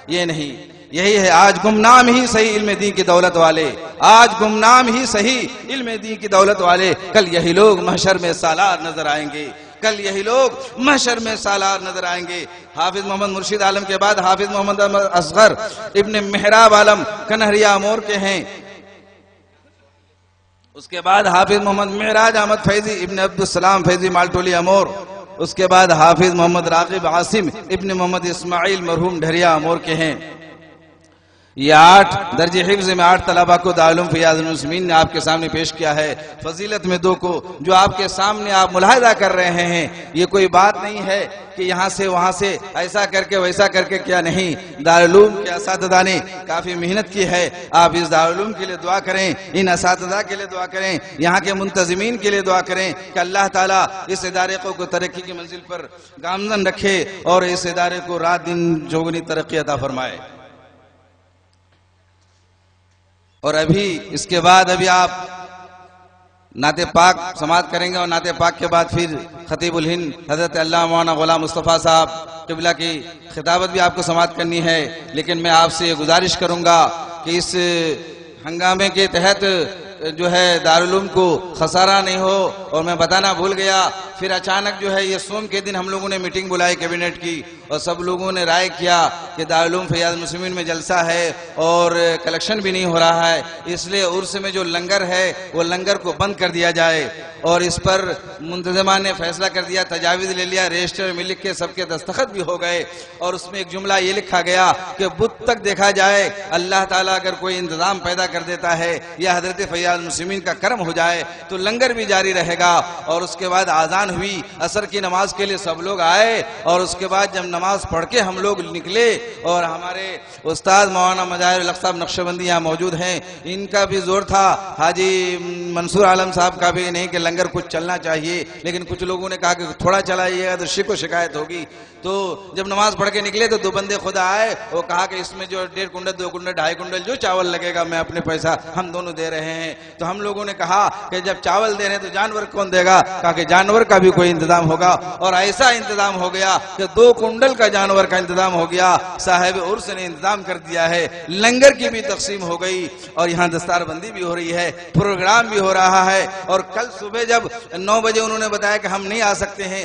یہ نہیں، یہی ہے آج گمنام ہی صحیح علم دین کی دولت والے، آج گمنام ہی صحیح علم دین کی دولت والے. کل یہی لوگ محشر میں سالار نظر آئیں گے، کل یہی لوگ محشر میں سالار نظر آئیں گے. حافظ محمد مرشد عالم کے بعد حافظ محمد اصغر ابن محراب عالم کنہریا امور کے ہیں. اس کے بعد حافظ محمد معراج احمد فیضی ابن عبدالسلام فیضی مالٹولی امور. اس کے بعد حافظ محمد راغب عاصم ابن محمد اسماعیل مرحوم ڈھریا امور کے ہیں. یہ 8 درجہ حفظ میں 8 طلبہ کو دارالعلوم فیاض المسلمین نے آپ کے سامنے پیش کیا ہے. فضیلت میں 2 کو جو آپ کے سامنے آپ ملاحظہ کر رہے ہیں. یہ کوئی بات نہیں ہے کہ یہاں سے وہاں سے ایسا کر کے ویسا کر کے کیا نہیں. دارالعلوم کے اساتذہ نے کافی محنت کی ہے. آپ اس دارالعلوم کے لیے دعا کریں، ان اساتذہ کے لیے دعا کریں، یہاں کے منتظمین کے لیے دعا کریں کہ اللہ تعالیٰ اس ادارے کو ترقی کی منزل پر گامزن رکھے اور اس ادارے کو رات دن چوگنی ترقی عطا فرمائے. اور ابھی اس کے بعد ابھی آپ نعت پاک سماعت کریں گے، اور نعت پاک کے بعد پھر خطیب الہند حضرت علامہ مولانا غلام مصطفیٰ صاحب قبلہ کی خطابت بھی آپ کو سماعت کرنی ہے. لیکن میں آپ سے یہ گزارش کروں گا کہ اس ہنگامے کے تحت جو ہے دارالعلوم کو خسارہ نہیں ہو. اور میں بتانا بھول گیا، پھر اچانک جو ہے یہ سوم کے دن ہم لوگوں نے میٹنگ بلائی کیبنٹ کی، اور سب لوگوں نے رائے کیا کہ دارالعلوم فیاض المسلمین میں جلسہ ہے اور کلیکشن بھی نہیں ہو رہا ہے، اس لیے عرس میں جو لنگر ہے وہ لنگر کو بند کر دیا جائے. اور اس پر منتظمان نے فیصلہ کر دیا، تجاویز لے لیا، رجسٹر میں لکھ کے سب کے دستخط بھی ہو گئے. اور اس میں ایک جملہ یہ لکھا گیا کہ بدھ تک دیکھا جائے، اللہ تعالیٰ اگر کوئی انتظام پیدا کر دیتا ہے یا حضرت فیاض المسلمین کا کرم ہو جائے تو لنگر بھی جاری رہے گا. اور اس کے بعد آذان ہوئی، عصر کی نماز کے لیے سب لوگ آئے، اور اس کے بعد جب نماز پڑھ کے ہم لوگ نکلے، اور ہمارے استاد مولانا مظاہر الحق صاحب نقشبندی یہاں موجود ہیں، ان کا بھی زور تھا، حاجی منصور عالم صاحب کا بھی، نہیں کہ لنگر کچھ چلنا چاہیے، لیکن کچھ لوگوں نے کہا کہ تھوڑا چلائیے گا تو شک و شکایت ہوگی. تو جب نماز پڑھ کے نکلے تو 2 بندے خدا آئے، وہ کہا کہ اس میں جو 1.5 کنڈل 2 کنڈل 2.5 کنڈل جو چاول لگے گا میں اپنے پیسہ ہم دونوں دے رہے ہیں. تو ہم لوگوں نے کہا کہ جب چاول دے رہے ہیں تو جانور کون دے گا؟ کہا کہ جانور کا بھی کوئی انتظام ہوگا. اور ایسا انتظام ہو گیا کہ 2 کنڈل کا جانور کا انتظام ہو گیا. صاحب عرس نے انتظام کر دیا ہے، لنگر کی بھی تقسیم ہو گئی، اور یہاں دستار بندی بھی ہو رہی ہے، پروگرام بھی ہو رہا ہے. اور کل صبح جب 9 بجے انہوں نے بتایا کہ ہم نہیں آ سکتے ہیں،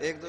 1-2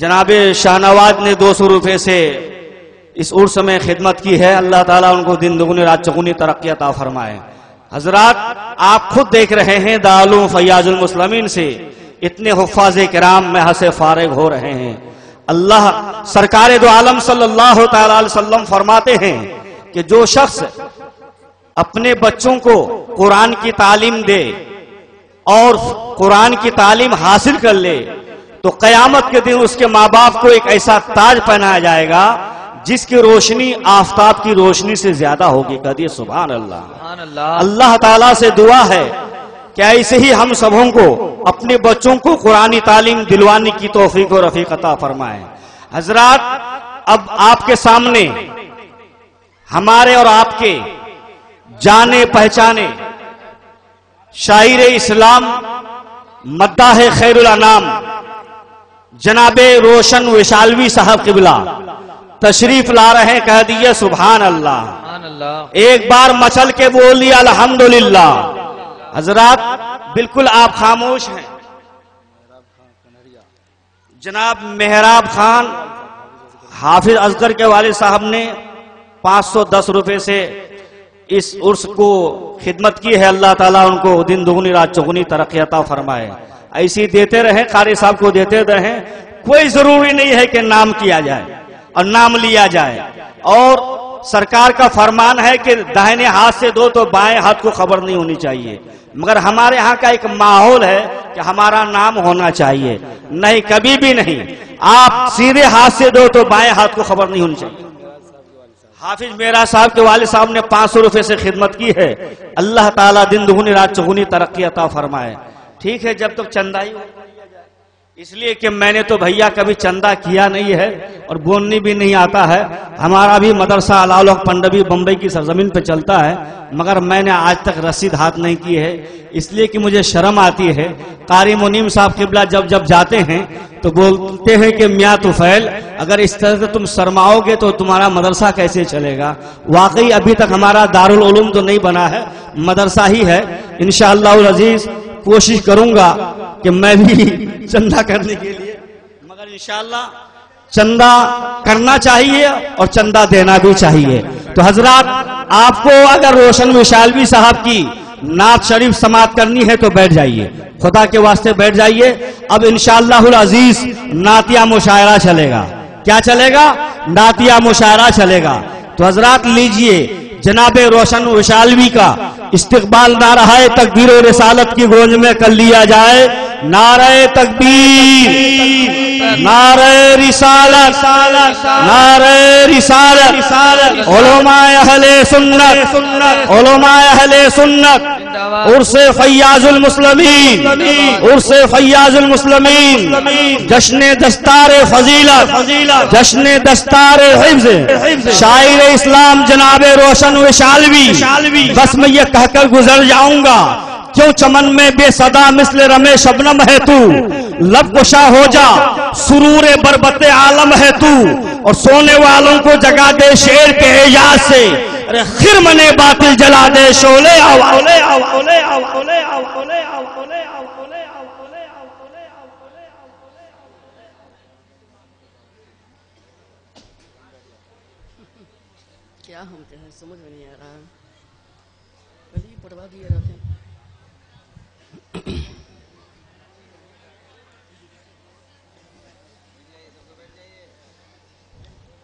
جناب شاہنواز نے 200 روپے سے اس عرس میں خدمت کی ہے. اللہ تعالیٰ ان کو دن دگنی رات چگنی ترقی عطا فرمائے. حضرات آپ خود دیکھ رہے ہیں دارالعلوم فیاض المسلمین سے اتنے حفاظ کرام محض سے فارغ ہو رہے ہیں. اللہ سرکار دو عالم صلی اللہ تعالی علیہ وسلم فرماتے ہیں کہ جو شخص اپنے بچوں کو قرآن کی تعلیم دے اور قرآن کی تعلیم حاصل کر لے تو قیامت کے دن اس کے ماں باپ کو ایک ایسا تاج پہنایا جائے گا جس کی روشنی آفتاب کی روشنی سے زیادہ ہوگی. کہیے سبحان اللہ. سبحان اللہ. اللہ تعالیٰ سے دعا ہے کہ ایسے ہی ہم سبوں کو اپنے بچوں کو قرآنی تعلیم دلوانے کی توفیق و رفیق عطا فرمائے. حضرات اب آپ کے سامنے ہمارے اور آپ کے جانے پہچانے شاعر اسلام مداح خیر الانام جناب روشن وشالوی صاحب قبلہ تشریف لا رہے ہیں. کہہ دیئے سبحان اللہ. سبحان اللہ. ایک بار مچل کے بولیے الحمدللہ. حضرات بالکل آپ خاموش ہیں. جناب محراب خان حافظ اصغر کے والد صاحب نے 510 روپے سے اس عرس کو خدمت کی ہے. اللہ تعالیٰ ان کو دن دگنی رات چگنی ترقی عطا فرمائے. ایسی دیتے رہیں, قاری صاحب کو دیتے رہیں. کوئی ضروری نہیں ہے کہ نام کیا جائے اور نام لیا جائے. اور سرکار کا فرمان ہے کہ داہنے ہاتھ سے دو تو بائیں ہاتھ کو خبر نہیں ہونی چاہیے. مگر ہمارے ہاں کا ایک ماحول ہے کہ ہمارا نام ہونا چاہیے. نہیں, کبھی بھی نہیں. آپ سیدھے ہاتھ سے دو تو بائیں ہاتھ کو خبر نہیں ہونی چاہیے. حافظ میرا صاحب کے والد صاحب نے 500 روپے سے خدمت کی ہے. اللہ تعالیٰ دن دگنی رات چگنی ترقی عطا فرمائے. ٹھیک ہے, جب تک چندہ ہی اس لیے کہ میں نے تو بھیا کبھی چندہ کیا نہیں ہے اور بولنی بھی نہیں آتا ہے. ہمارا بھی مدرسہ علاؤ پنڈبی بمبئی کی سرزمین پہ چلتا ہے, مگر میں نے آج تک رسید ہاتھ نہیں کی ہے اس لیے کہ مجھے شرم آتی ہے. قاری منیم صاحب قبلہ جب جاتے ہیں تو بولتے ہیں کہ میاں طفیل اگر اس طرح سے تم سرماؤ گے تو تمہارا مدرسہ کیسے چلے گا. واقعی ابھی تک ہمارا دارالعلوم تو نہیں بنا ہے, مدرسہ ہی ہے. انشاءاللہ العزیز کوشش کروں گا کہ میں بھی چندہ کرنے کے لیے, مگر انشاءاللہ چندہ کرنا چاہیے اور چندہ دینا بھی چاہیے. تو حضرات آپ کو اگر روشن وشالوی صاحب کی نعت شریف سماعت کرنی ہے تو بیٹھ جائیے, خدا کے واسطے بیٹھ جائیے. اب انشاءاللہ العزیز نعتیہ مشاعرہ چلے گا. کیا چلے گا؟ نعتیہ مشاعرہ چلے گا. تو حضرات لیجئے جناب روشن وشالوی کا استقبال نعرہ تکبیر و رسالت کی گونج میں کر لیا جائے. نعرہ تکبیر, نعرہ رسالت, نعرہ رسالت. علماء اہل سنت, علماء اہل سنت. عرس فیاض المسلمین, عرس فیاض المسلمین. جشن دستار فضیلت, جشن دستار حفظ شاعر اسلام جناب روشن وشالوی. بس میں یہ کہہ کر گزر جاؤں گا کیوں چمن میں بے صدا مثل رمے شبنم ہے تو, لب گشا ہو جا سرور بربت عالم ہے تو, اور سونے والوں کو جگا دے شعر کے اعجاز سے, ارے خرمن باطل جلا دے شعلے آواز. کیا ہم کہیں سمجھ میں نہیں آ رہا, پہلے ہی پڑھوا دیے رہتے ہیں.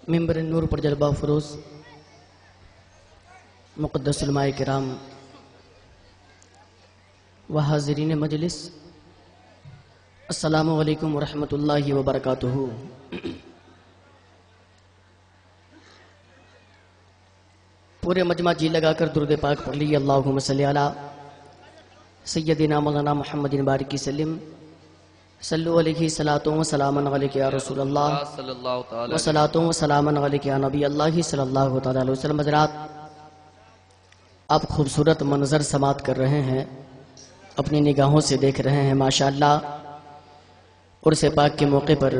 ممبر نور پر جلوہ فروز مقدس علماء کرام و حاضرین مجلس, السلام علیکم ورحمۃ اللہ وبرکاتہ. پورے مجمع جی لگا کر درود پاک پڑھ لیجیے. اللہم صلی علی سیدنا مولانا محمد بارک وسلم. صلو علیہ صلاۃ و سلام علیک یا رسول اللہ صلی اللہ تعالی و صلاۃ و سلام علیک یا نبی اللہ صلی اللہ تعالی علیہ وسلم. حضرات آپ خوبصورت منظر سماعت کر رہے ہیں, اپنی نگاہوں سے دیکھ رہے ہیں. ماشاءاللہ عرس پاک کے موقع پر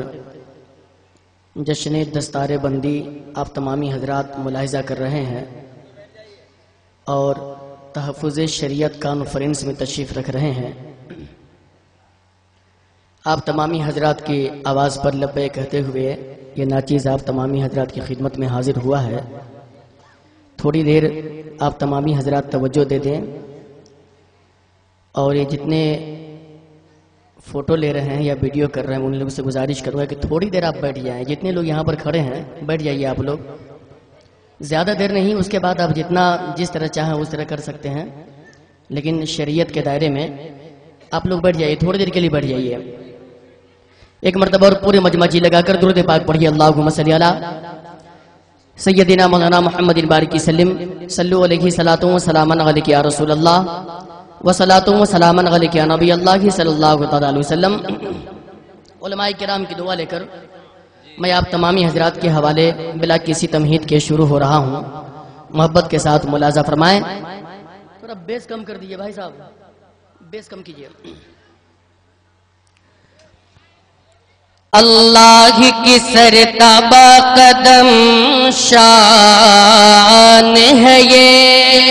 جشن دستار بندی آپ تمامی حضرات ملاحظہ کر رہے ہیں اور تحفظ شریعت کانفرنس میں تشریف رکھ رہے ہیں. آپ تمامی حضرات کی آواز پر لبے کہتے ہوئے یہ ناچیز آپ تمامی حضرات کی خدمت میں حاضر ہوا ہے. تھوڑی دیر آپ تمامی حضرات توجہ دے دیں اور یہ جتنے فوٹو لے رہے ہیں یا ویڈیو کر رہے ہیں ان لوگوں سے گزارش کروں گا کہ تھوڑی دیر آپ بیٹھ جائیں. جتنے لوگ یہاں پر کھڑے ہیں بیٹھ جائیے آپ لوگ, زیادہ دیر نہیں, اس کے بعد آپ جتنا جس طرح چاہیں اس طرح کر سکتے ہیں, لیکن شریعت کے دائرے میں آپ لوگ بیٹھ جائیے, تھوڑی دیر کے لیے بیٹھ جائیے. ایک مرتبہ اور پورے مجمع جی لگا کر درود پاک پڑھیے. اللہم صلی علی سیدنا مولانا محمد البارک سلم صلو علیہ صلاۃ و سلاما علیک یا رسول اللہ و صلاۃ و سلاما علیک یا نبی اللہ صلی اللہ تعالی علیہ وسلم. علماء کرام کی دعا لے کر میں آپ تمامی حضرات کے حوالے بلا کسی تمہید کے شروع ہو رہا ہوں. محبت کے ساتھ ملاحظہ فرمائیں. تھوڑا بیس کم کر دیجئے بھائی صاحب, بیس کم کیجئے. اللہ کی سرتابہ قدم شان ہے یہ,